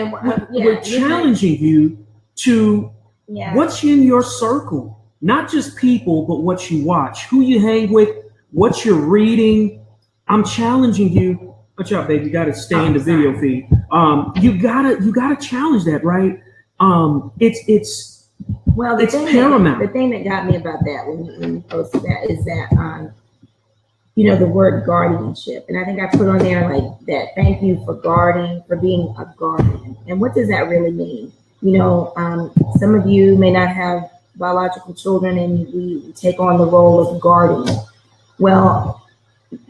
we're challenging you to what's in your circle. Not just people, but what you watch, who you hang with, what you're reading. I'm challenging you. Watch out, baby. You got to stay in the video feed. You gotta challenge that, right? It's paramount. The thing that got me about that when you posted that is that the word guardianship. And I think I put on there like that, thank you for guarding, for being a guardian. And what does that really mean? Some of you may not have biological children and we take on the role of guardian. Well,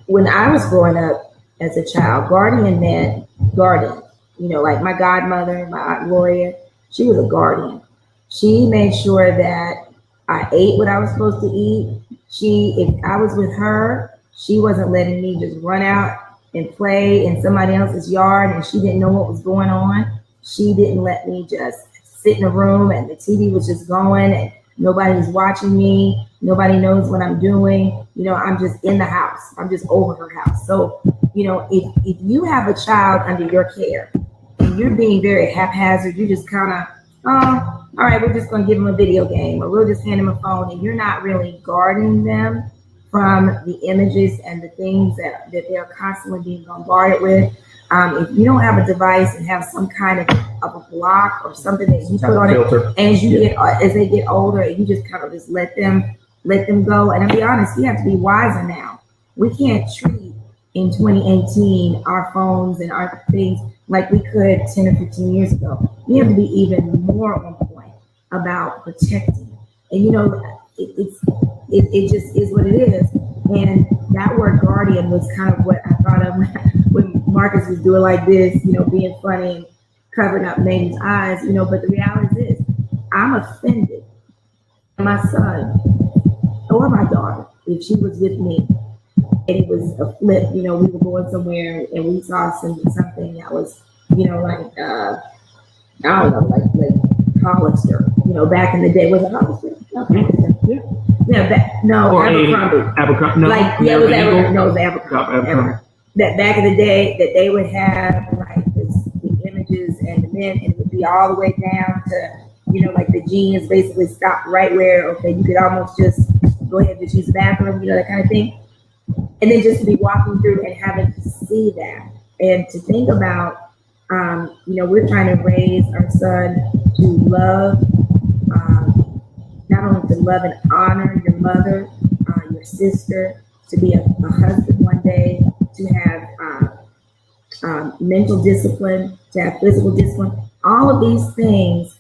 when I was growing up as a child, guardian meant guardian. Like my godmother, my Aunt Gloria, she was a guardian. She made sure that I ate what I was supposed to eat. If I was with her, she wasn't letting me just run out and play in somebody else's yard and she didn't know what was going on. She didn't let me just sit in a room and the TV was just going and nobody's watching me. Nobody knows what I'm doing. I'm just in the house. I'm just over her house. So, if you have a child under your care and you're being very haphazard, you just kind of, all right, we're just going to give them a video game or we'll just hand them a phone, and you're not really guarding them from the images and the things that they're constantly being bombarded with. If you don't have a device and have some kind of a block or something that you put on it, as they get older, you just kind of just let them go. And I'll be honest, we have to be wiser now. We can't treat in 2018 our phones and our things like we could 10 or 15 years ago. We have to be even more on point about protecting. And it just is what it is. And that word guardian was kind of what I thought of when Marcus was doing like this, being funny and covering up Mayden's eyes, but the reality is I'm offended. My son or my daughter, if she was with me and it was a flip, we were going somewhere and we saw something that was, like, I don't know, like Hollister, back in the day. Was it Hollister? Okay. Yeah. No, Abercrombie. No, like, it was Abercrombie. No, it was Abercrombie. That back in the day that they would have like the images and the men, and it would be all the way down to, like the jeans basically stopped right where, okay, you could almost just go ahead and just use the bathroom, that kind of thing. And then just to be walking through and having to see that and to think about, we're trying to raise our son to love, not only to love and honor your mother, your sister, to be a husband one day, to have mental discipline, to have physical discipline. All of these things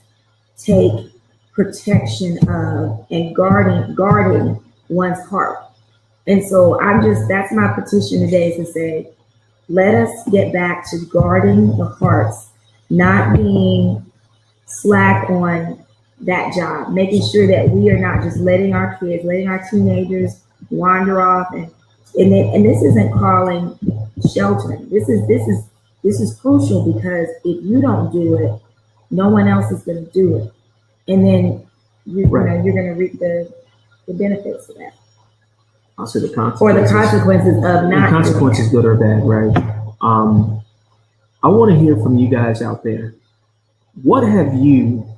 take protection of and guarding one's heart. And so that's my petition today, is to say, let us get back to guarding the hearts, not being slack on that job, making sure that we are not just letting our kids, letting our teenagers wander off, and this isn't calling sheltering. This is crucial, because if you don't do it, no one else is going to do it, and then you're going to reap the benefits of that. I'll say the consequences. Or the consequences of not. The consequences, good or bad, right? I want to hear from you guys out there. What have you,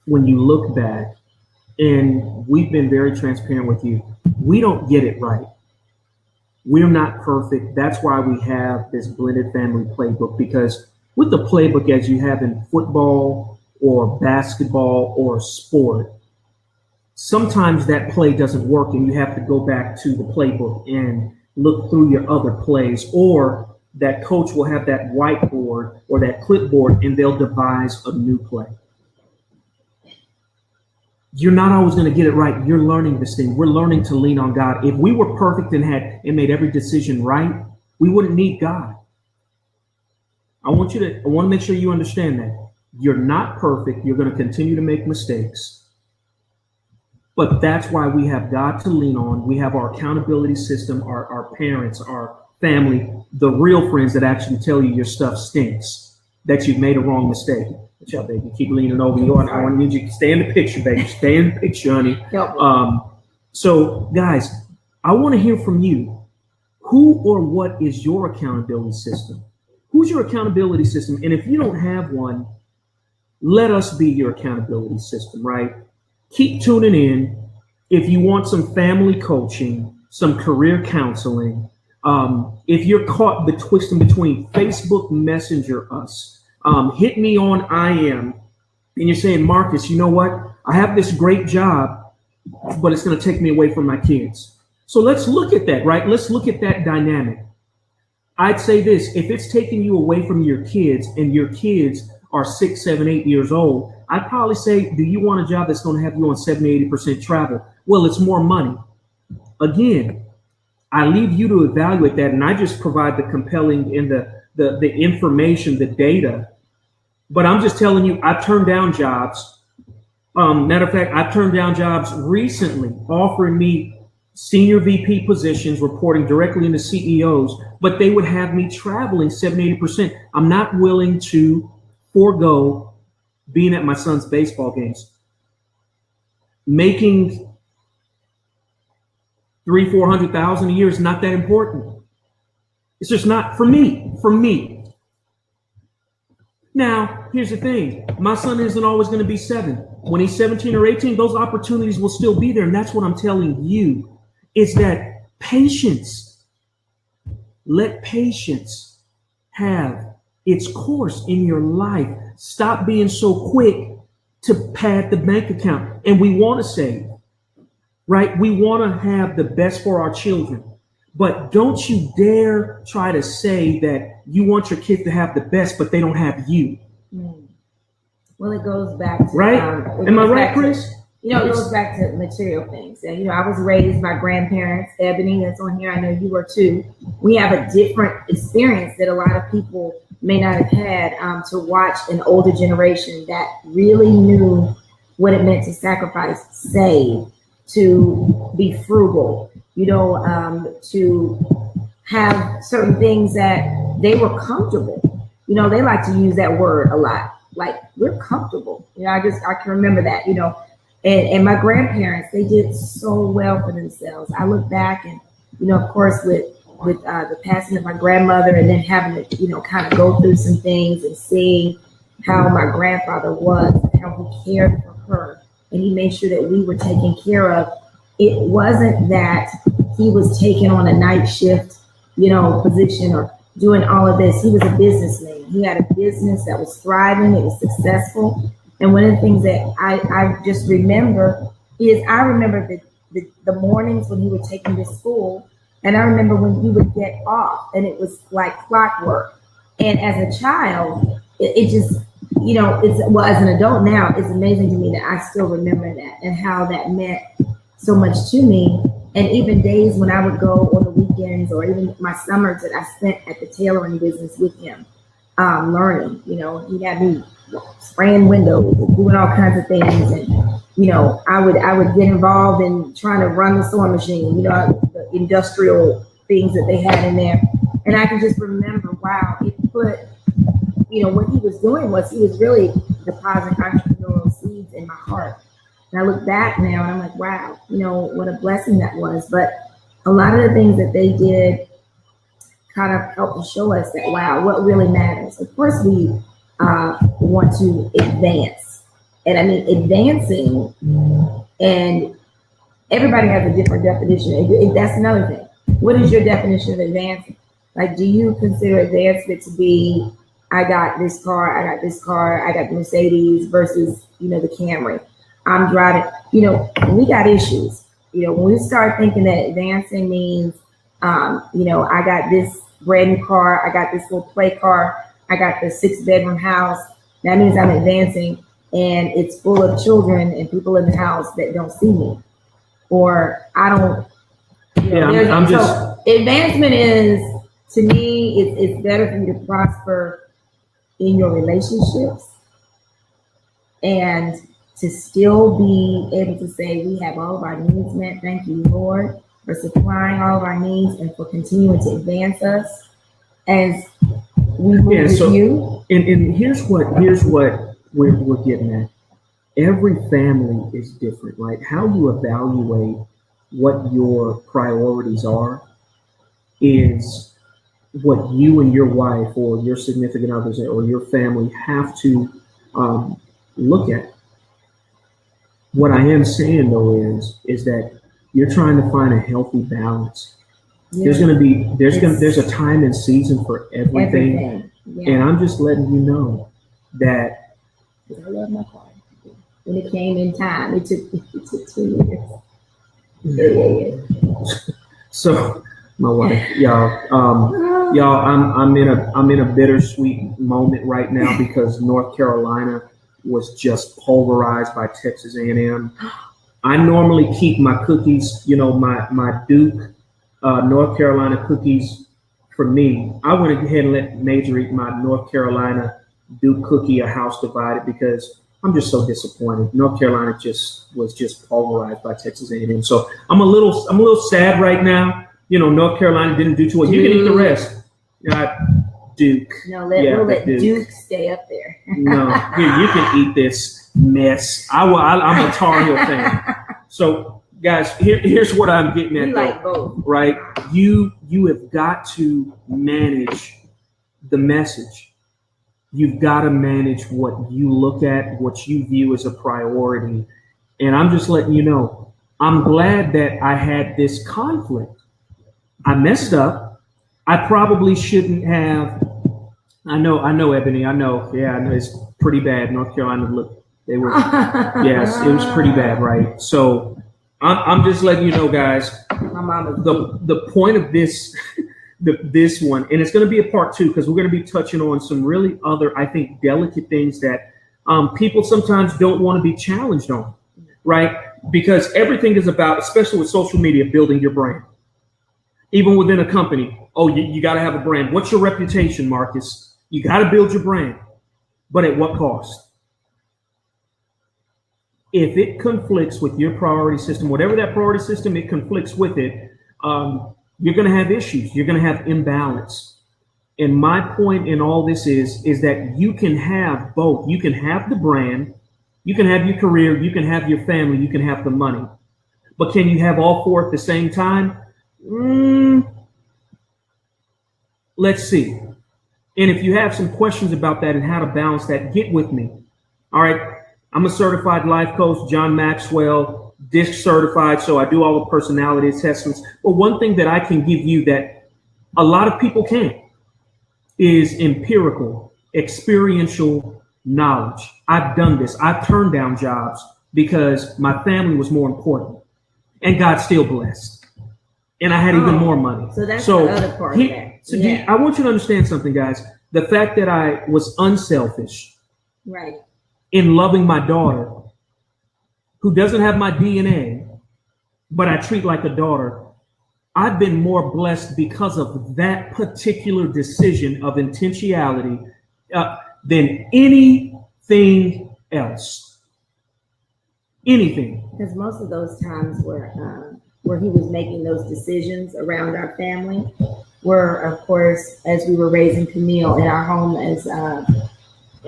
when you look back, and we've been very transparent with you, we don't get it right. We're not perfect. That's why we have this blended family playbook, because with the playbook as you have in football or basketball or sport, sometimes that play doesn't work and you have to go back to the playbook and look through your other plays, or that coach will have that whiteboard or that clipboard and they'll devise a new play. You're not always going to get it right. You're learning this thing. We're learning to lean on God. If we were perfect and made every decision right, we wouldn't need God. I want to make sure you understand that. You're not perfect. You're going to continue to make mistakes. But that's why we have God to lean on. We have our accountability system, our parents, our family, the real friends that actually tell you your stuff stinks, that you've made a wrong mistake. Watch out, baby. Keep leaning over you. I want you to stay in the picture, baby. Stay in the picture, honey. So, guys, I want to hear from you. Who or what is your accountability system? Who's your accountability system? And if you don't have one, let us be your accountability system, right? Keep tuning in. If you want some family coaching, some career counseling, if you're caught betwixt between Facebook Messenger us, hit me on IM, and you're saying, Marcus, you know what? I have this great job, but it's going to take me away from my kids. So let's look at that, right? Let's look at that dynamic. I'd say this, if it's taking you away from your kids and your kids are 6, 7, 8 years old, I'd probably say, do you want a job that's going to have you on 70, 80% travel? Well, it's more money. Again, I leave you to evaluate that, and I just provide the compelling and the information, the data. But I'm just telling you, I've turned down jobs. Matter of fact, I've turned down jobs recently offering me senior VP positions, reporting directly into CEOs, but they would have me traveling 70, 80%. I'm not willing to forego being at my son's baseball games. Making $300,000-400,000 a year is not that important. It's just not for me. Now, here's the thing. My son isn't always going to be 7. When he's 17 or 18, those opportunities will still be there. And that's what I'm telling you, is that patience. Let patience have its course in your life. Stop being so quick to pad the bank account. And we want to save, right? We want to have the best for our children. But don't you dare try to say that you want your kids to have the best, but they don't have you. Well, it goes back to right. Am I right, Chris? It goes back to material things. And I was raised by grandparents. Ebony, that's on here. I know you were too. We have a different experience that a lot of people may not have had, to watch an older generation that really knew what it meant to sacrifice, save, to be frugal, to have certain things that they were comfortable. They like to use that word a lot. Like, we're comfortable. I can remember that, and my grandparents, they did so well for themselves. I look back and, of course, with the passing of my grandmother, and then having to, kind of go through some things and seeing how my grandfather was, and how he cared for her, and he made sure that we were taken care of. It wasn't that he was taking on a night shift, position or doing all of this. He was a businessman. He had a business that was thriving. It was successful. And one of the things that I just remember is I remember the mornings when he would take me to school. And I remember when he would get off, and it was like clockwork. And as a child, it just, as an adult now, it's amazing to me that I still remember that and how that meant so much to me. And even days when I would go on the weekends, or even my summers that I spent at the tailoring business with him, learning, he had me spraying windows, doing all kinds of things. And, I would get involved in trying to run the sewing machine, the industrial things that they had in there. And I can just remember, wow, it put, what he was doing was he was really depositing entrepreneurial seeds in my heart. And I look back now and I'm like, wow, what a blessing that was. But a lot of the things that they did kind of helped to show us that, wow, what really matters. Of course, we want to advance. And I mean, advancing, and everybody has a different definition. That's another thing. What is your definition of advancing? Like, do you consider advancement to be, I got this car, I got the Mercedes versus, the Camry? I'm driving, we got issues. When we start thinking that advancing means, I got this brand new car, I got this little play car, I got the 6-bedroom house, that means I'm advancing, and it's full of children and people in the house that don't see me. Or I don't, advancement is, to me, it's better for you to prosper in your relationships and to still be able to say, we have all of our needs met. Thank you, Lord, for supplying all of our needs and for continuing to advance us as we move with you. And here's what we're getting at. Every family is different, right? How you evaluate what your priorities are is what you and your wife or your significant others or your family have to look at. What I am saying though is that you're trying to find a healthy balance. Yeah. There's a time and season for everything. Yeah. And I'm just letting you know that I love my car. When it came in time, it took 2 years. Yeah. So my wife, y'all, I'm in a bittersweet moment right now because North Carolina was just pulverized by Texas A&M. I normally keep my cookies, my Duke, North Carolina cookies for me. I went ahead and let Major eat my North Carolina Duke cookie, a house divided, because I'm just so disappointed. North Carolina was just pulverized by Texas A&M. So I'm a little sad right now. North Carolina didn't do too well. You can eat the rest. Duke. No, we'll let Duke stay up there. No, here, you can eat this mess. I'm a Tar Heel fan. So, guys, here's what I'm getting at. You like both, right? You have got to manage the message. You've got to manage what you look at, what you view as a priority. And I'm just letting you know, I'm glad that I had this conflict. I messed up. I probably shouldn't have. I know, Ebony. I know. Yeah, I know it's pretty bad. North Carolina, look, they were. Yes, it was pretty bad, right? So I'm just letting you know, guys. My mom is the point of this, this one, and it's going to be a part 2 because we're going to be touching on some really other, I think, delicate things that people sometimes don't want to be challenged on, right? Because everything is about, especially with social media, building your brand. Even within a company, you got to have a brand. What's your reputation, Marcus? You got to build your brand, but at what cost? If it conflicts with your priority system, whatever that priority system, it conflicts with it, you're going to have issues. You're going to have imbalance. And my point in all this is that you can have both. You can have the brand, you can have your career, you can have your family, you can have the money. But can you have all 4 at the same time? Let's see. And if you have some questions about that and how to balance that, get with me. All right. I'm a certified life coach, John Maxwell, DISC certified. So I do all the personality assessments. But one thing that I can give you that a lot of people can't is empirical, experiential knowledge. I've done this. I've turned down jobs because my family was more important and God still blessed. And I had even more money. So that's the other part of that. So I want you to understand something, guys. The fact that I was unselfish, right, in loving my daughter, who doesn't have my DNA, but I treat like a daughter, I've been more blessed because of that particular decision of intentionality than anything else. Anything. Because most of those times where he was making those decisions around our family were, of course, as we were raising Camille in our home as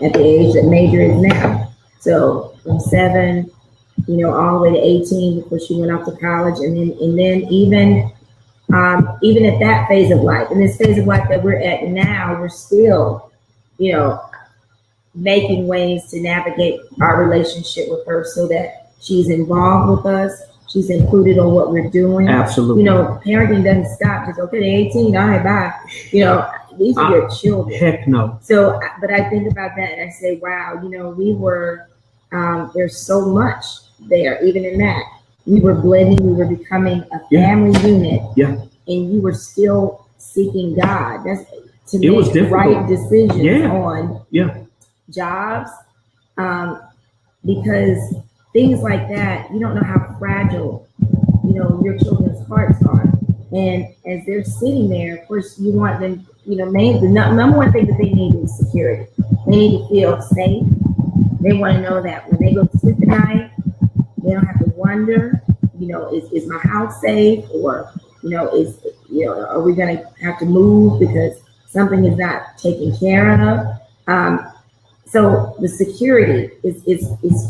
at the age that Major is now. So from 7, all the way to 18 before she went off to college, and then even at that phase of life, in this phase of life that we're at now, we're still, making ways to navigate our relationship with her so that she's involved with us. She's included on what we're doing. Absolutely. Parenting doesn't stop. Just, okay, they're 18, all right, bye. These are your children. Heck no. So, but I think about that and I say, wow, we were, there's so much there, even in that. We were blending, we were becoming a family unit. Yeah. And you were still seeking God. That's to make the right decisions on jobs. Because things like that, you don't know how fragile, your children's hearts are. And as they're sitting there, of course, you want them, the number one thing that they need is security. They need to feel safe. They want to know that when they go to sleep at night, they don't have to wonder, is my house safe? Or, are we going to have to move because something is not taken care of? So the security is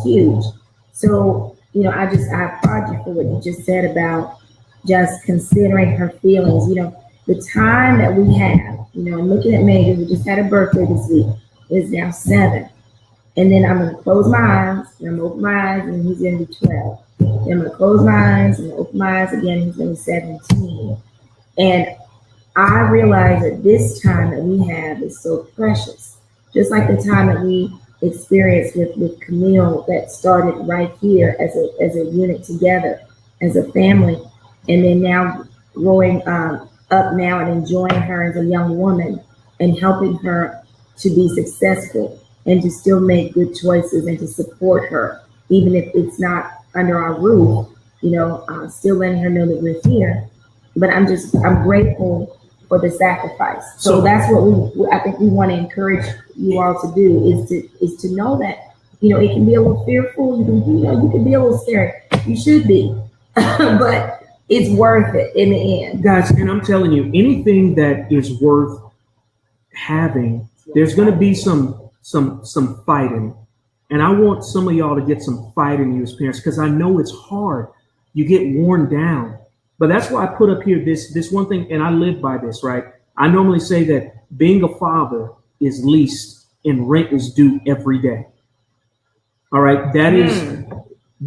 huge. So, I applaud you for what you just said about just considering her feelings. The time that we have, and looking at Major, who just had a birthday this week, is now 7. And then I'm going to close my eyes, and I'm going to open my eyes, and he's going to be 12. Then I'm going to close my eyes, and open my eyes again, and he's going to be 17. And I realize that this time that we have is so precious. Just like the time that we experienced with Camille that started right here as a unit together, as a family. And then now growing up now and enjoying her as a young woman and helping her to be successful and to still make good choices and to support her, even if it's not under our roof, still letting her know that we're here. But I'm grateful for the sacrifice. So that's what I think we want to encourage you all to do is to know that, it can be a little fearful. You can be a little scared. You should be, but it's worth it in the end. Guys, and I'm telling you, anything that is worth having, there's going to be some fighting. And I want some of y'all to get some fight in you as parents, because I know it's hard. You get worn down. But that's why I put up here this one thing, and I live by this, right? I normally say that being a father is leased and rent is due every day. All right? That is,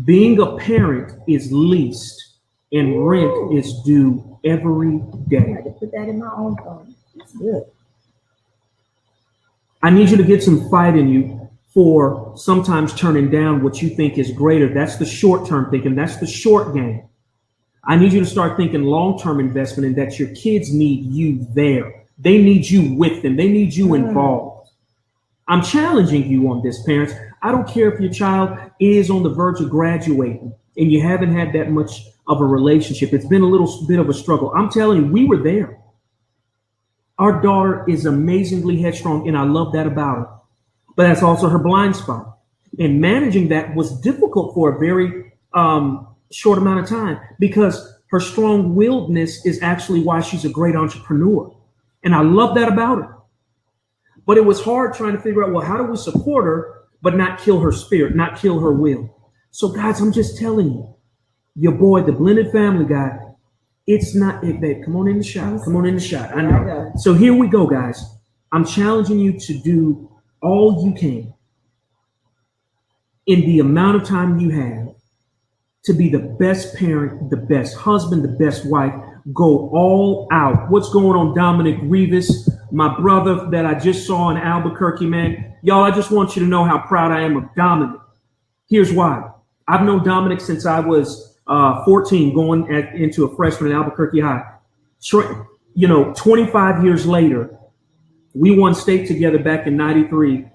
being a parent is leased and rent is due every day. I had to put that in my own phone. That's good. I need you to get some fight in you for sometimes turning down what you think is greater. That's the short-term thinking. That's the short game. I need you to start thinking long-term investment, and that your kids need you there. They need you with them. They need you involved. I'm challenging you on this, parents. I don't care if your child is on the verge of graduating and you haven't had that much of a relationship. It's been a little bit of a struggle. I'm telling you, we were there. Our daughter is amazingly headstrong, and I love that about her. But that's also her blind spot. And managing that was difficult for a very short amount of time, because her strong-willedness is actually why she's a great entrepreneur. And I love that about her. But it was hard trying to figure out, well, how do we support her but not kill her spirit, not kill her will? So guys, I'm just telling you, your boy, the blended family guy, it's not it, babe. Come on in the shot. Come on in the shot. I know. So here we go, guys. I'm challenging you to do all you can in the amount of time you have to be the best parent, the best husband, the best wife. Go all out. What's going on, Dominic Rivas, my brother that I just saw in Albuquerque, man? Y'all, I just want you to know how proud I am of Dominic. Here's why. I've known Dominic since I was 14, going into a freshman at Albuquerque High. 25 years later, we won state together back in '93.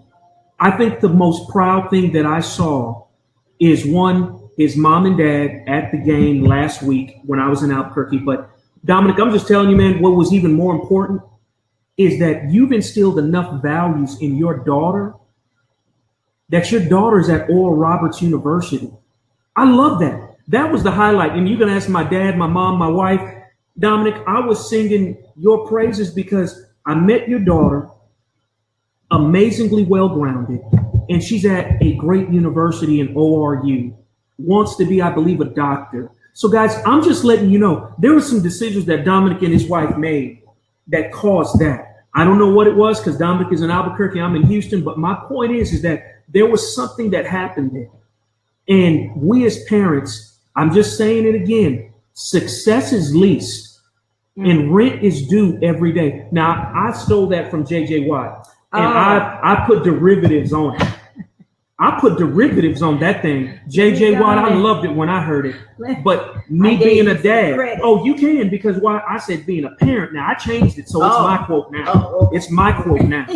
I think the most proud thing that I saw is, one, his mom and dad at the game last week when I was in Albuquerque. But Dominic, I'm just telling you, man, what was even more important is that you've instilled enough values in your daughter that your daughter's at Oral Roberts University. I love that. That was the highlight. And you can ask my dad, my mom, my wife. Dominic, I was singing your praises because I met your daughter, amazingly well-grounded, and she's at a great university in ORU, wants to be, I believe, a doctor. So guys, I'm just letting you know, there were some decisions that Dominic and his wife made that caused that. I don't know what it was, because Dominic is in Albuquerque, I'm in Houston, but my point is that there was something that happened there. And we as parents, I'm just saying it again, success is leased and rent is due every day. Now, I stole that from J.J. Watt, and I put derivatives on it. I put derivatives on that thing. J.J. Watt, I loved it when I heard it. But me being a dad, you can, because why I said being a parent. Now I changed it, so it's my quote now. It's my quote now.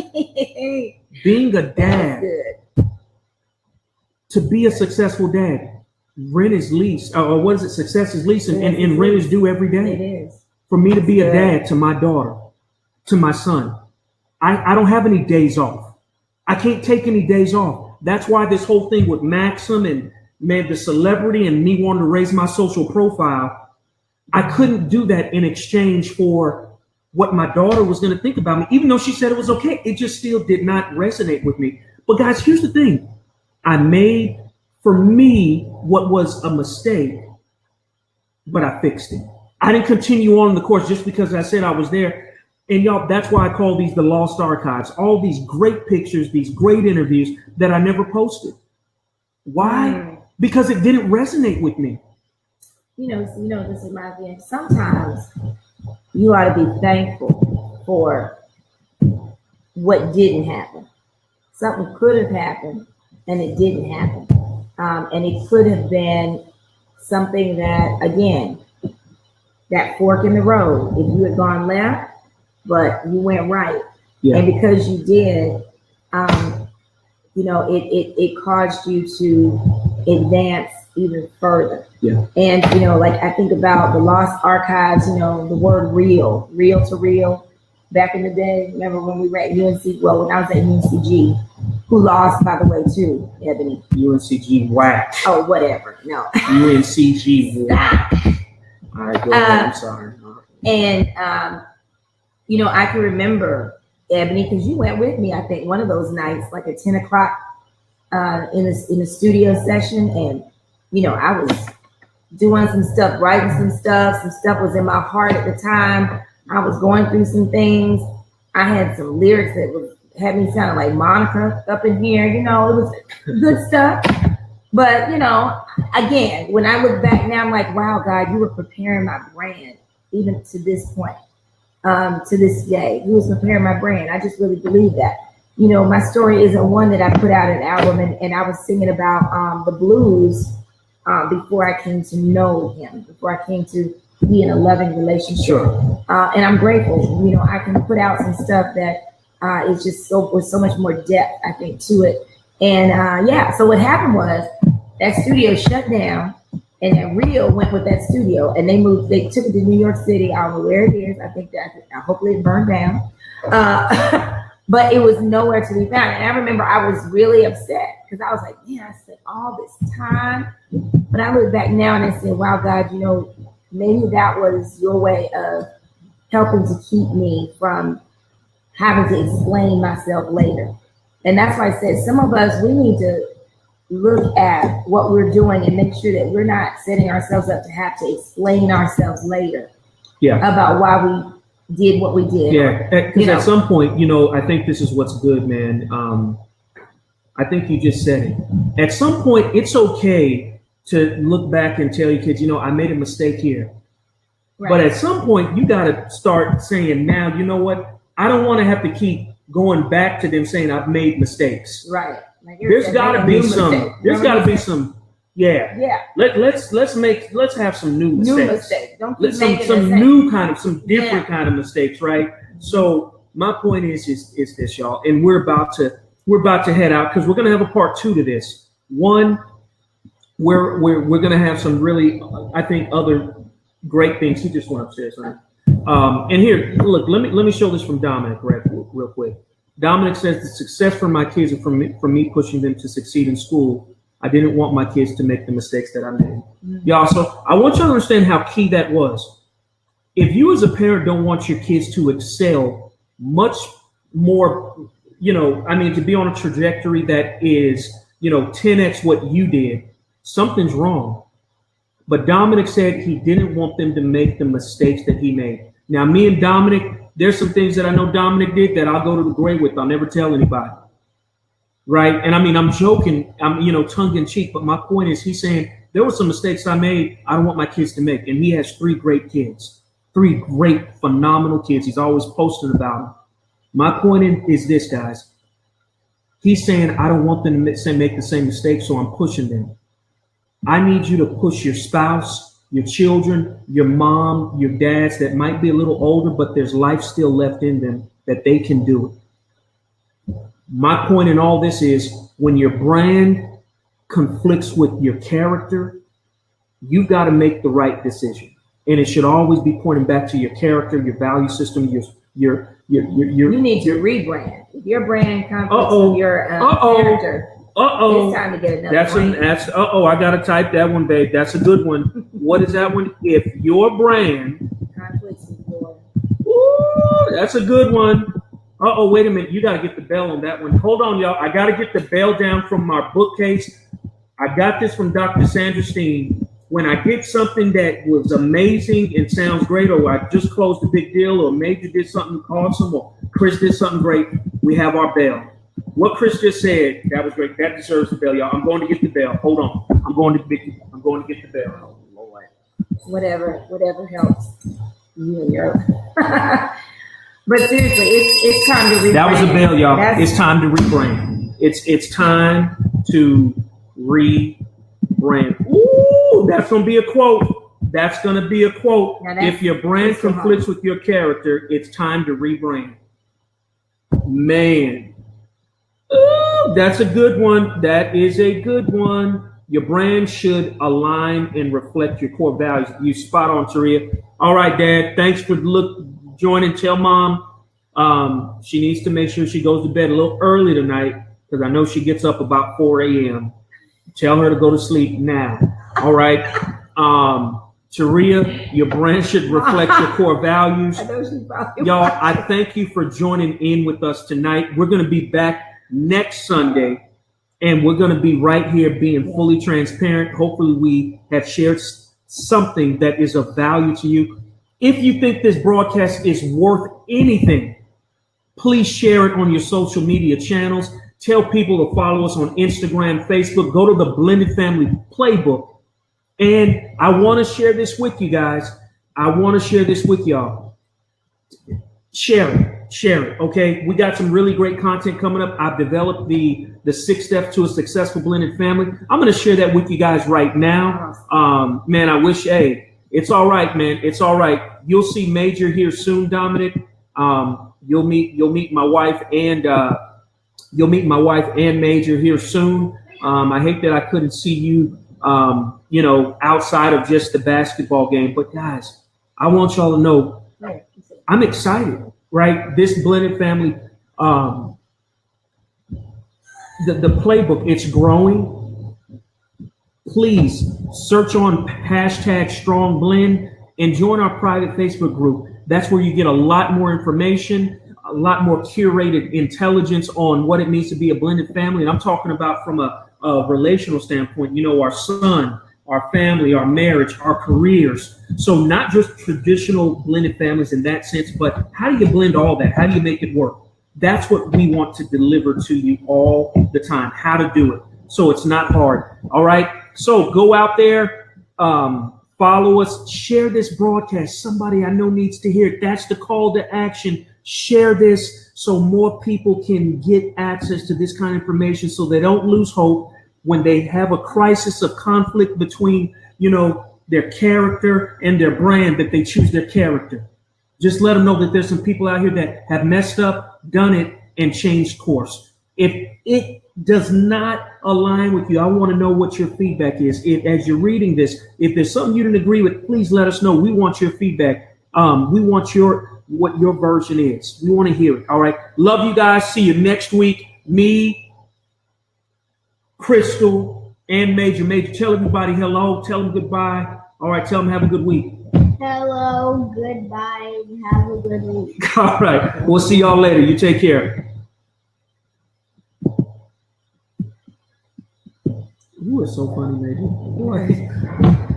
Being a dad, to be a successful dad, rent is leased. Or what is it? Success is leased, and rent is due every day. It is. For me to be a dad to my daughter, to my son, I don't have any days off. I can't take any days off. That's why this whole thing with Maxim and the celebrity and me wanting to raise my social profile, I couldn't do that in exchange for what my daughter was going to think about me. Even though she said it was okay, it just still did not resonate with me. But guys, here's the thing. I made, for me, what was a mistake, but I fixed it. I didn't continue on in the course just because I said I was there. And y'all, that's why I call these the lost archives. All these great pictures, these great interviews that I never posted. Why? Because it didn't resonate with me. This is my opinion. Sometimes you ought to be thankful for what didn't happen. Something could have happened and it didn't happen. And it could have been something that, again, that fork in the road. If you had gone left, but you went right. Yeah. And because you did, it caused you to advance even further. Yeah. And, like I think about the Lost Archives, the word reel to real. Back in the day, remember when we were at UNC, well, when I was at UNCG, who lost, by the way, too, Ebony? UNCG whack. Oh, whatever. No. UNCG whack. All right, go ahead. I'm sorry. And, I can remember, Ebony, because you went with me, I think, one of those nights, like at 10 o'clock in the studio session. And, I was doing some stuff, writing some stuff. Some stuff was in my heart at the time. I was going through some things. I had some lyrics that had me sounding like Monica up in here. It was good stuff. But, again, when I look back now, I'm like, wow, God, you were preparing my brand, even to this point, to this day. You was preparing my brand. I just really believe that. My story isn't one that I put out an album and I was singing about the blues before I came to know him, before I came to be in a loving relationship. Sure. And I'm grateful. I can put out some stuff that is just with so much more depth, I think, to it. And so what happened was that studio shut down, and then Rio went with that studio, and they took it to New York City. I don't know where it is. I think that hopefully it burned down. But it was nowhere to be found. And I remember I was really upset because I was like, man, I spent all this time. But I look back now and I said, wow, God, maybe that was your way of helping to keep me from having to explain myself later. And that's why I said some of us, we need to look at what we're doing and make sure that we're not setting ourselves up to have to explain ourselves later about why we did what we did. Yeah, because at some point, I think this is what's good, man. I think you just said it. At some point, it's okay to look back and tell your kids, I made a mistake here. Right. But at some point, you got to start saying, now, you know what? I don't want to have to keep going back to them saying I've made mistakes. Right. Like there's got to be some. There's got to be some. Yeah. Yeah. Let's have some new mistakes. New mistakes. Don't keep making some new kind of some different kind of mistakes, right? So my point is this, y'all, and we're about to head out because we're gonna have a part 2 to this. One, we're gonna have some really, I think, other great things. He just went upstairs, right? And here, look, let me show this from Dominic real quick. Dominic says the success for my kids and from me pushing them to succeed in school. I didn't want my kids to make the mistakes that I made. Mm-hmm. Y'all, so I want you to understand how key that was. If you as a parent don't want your kids to excel much more, to be on a trajectory that is, 10x what you did, something's wrong. But Dominic said he didn't want them to make the mistakes that he made. Now, me and Dominic, there's some things that I know Dominic did that I'll go to the grave with. I'll never tell anybody. Right. And I'm joking, I'm, tongue in cheek. But my point is, he's saying there were some mistakes I made I don't want my kids to make. And he has 3 great kids, 3 great, phenomenal kids. He's always posting about them. My point is this, guys. He's saying I don't want them to make the same mistakes, so I'm pushing them. I need you to push your spouse, your children, your mom, your dads that might be a little older, but there's life still left in them that they can do it. My point in all this is when your brand conflicts with your character, you've got to make the right decision. And it should always be pointing back to your character, your value system, your you need to rebrand. If your brand conflicts with your character, it's time to get another brand. I gotta type that one, babe. That's a good one. What is that one? If your brand conflicts with your that's a good one. Wait a minute. You got to get the bell on that one. Hold on, y'all. I got to get the bell down from my bookcase. I got this from Dr. Sandra Steen. When I get something that was amazing and sounds great, or I just closed a big deal, or Major did something awesome, or Chris did something great, we have our bell. What Chris just said, that was great. That deserves the bell, y'all. I'm going to get the bell. Hold on. I'm going to get the bell. Oh, Lord. Whatever helps you and your But seriously, it's time to rebrand. That was a bell, y'all. It's time to rebrand. It's time to rebrand. Ooh, that's gonna be a quote. That's going to be a quote. If your brand conflicts with your character, it's time to rebrand. Man. Ooh, that's a good one. That is a good one. Your brand should align and reflect your core values. You spot on, Taria. All right, Dad. Thanks for joining. Tell Mom she needs to make sure she goes to bed a little early tonight because I know she gets up about 4 a.m. Tell her to go to sleep now. All right. Taria, your brand should reflect your core values. I know she probably Y'all, I thank you for joining in with us tonight. We're going to be back next Sunday, and we're going to be right here being fully transparent. Hopefully we have shared something that is of value to you. If you think this broadcast is worth anything, please share it on your social media channels. Tell people to follow us on Instagram, Facebook. Go to the Blended Family Playbook. And I want to share this with you guys. I want to share this with y'all. Share it. Okay. We got some really great content coming up. I've developed the 6 steps to a successful blended family. I'm going to share that with you guys right now. Man, I wish, it's all right, man. It's all right. You'll see Major here soon, Dominic. You'll meet my wife and Major here soon. I hate that I couldn't see you, outside of just the basketball game. But guys, I want y'all to know I'm excited, right? This blended family, the playbook, it's growing. Please search on #StrongBlend and join our private Facebook group. That's where you get a lot more information, a lot more curated intelligence on what it means to be a blended family. And I'm talking about from a relational standpoint, our son, our family, our marriage, our careers. So not just traditional blended families in that sense, but how do you blend all that? How do you make it work? That's what we want to deliver to you all the time, how to do it. So it's not hard. All right. So go out there, follow us, share this broadcast. Somebody I know needs to hear it. That's the call to action. Share this so more people can get access to this kind of information so they don't lose hope when they have a crisis of conflict between, their character and their brand, that they choose their character. Just let them know that there's some people out here that have messed up, done it, and changed course. If it does not align with you, I want to know what your feedback is. As you're reading this, if there's something you didn't agree with, please let us know. We want your feedback. We want what your version is. We want to hear it. All right. Love you guys. See you next week. Me, Crystal, and Major. Major, tell everybody hello. Tell them goodbye. All right. Tell them have a good week. Hello, goodbye, have a good week. All right. We'll see y'all later. You take care. You are so funny, Major. Boy.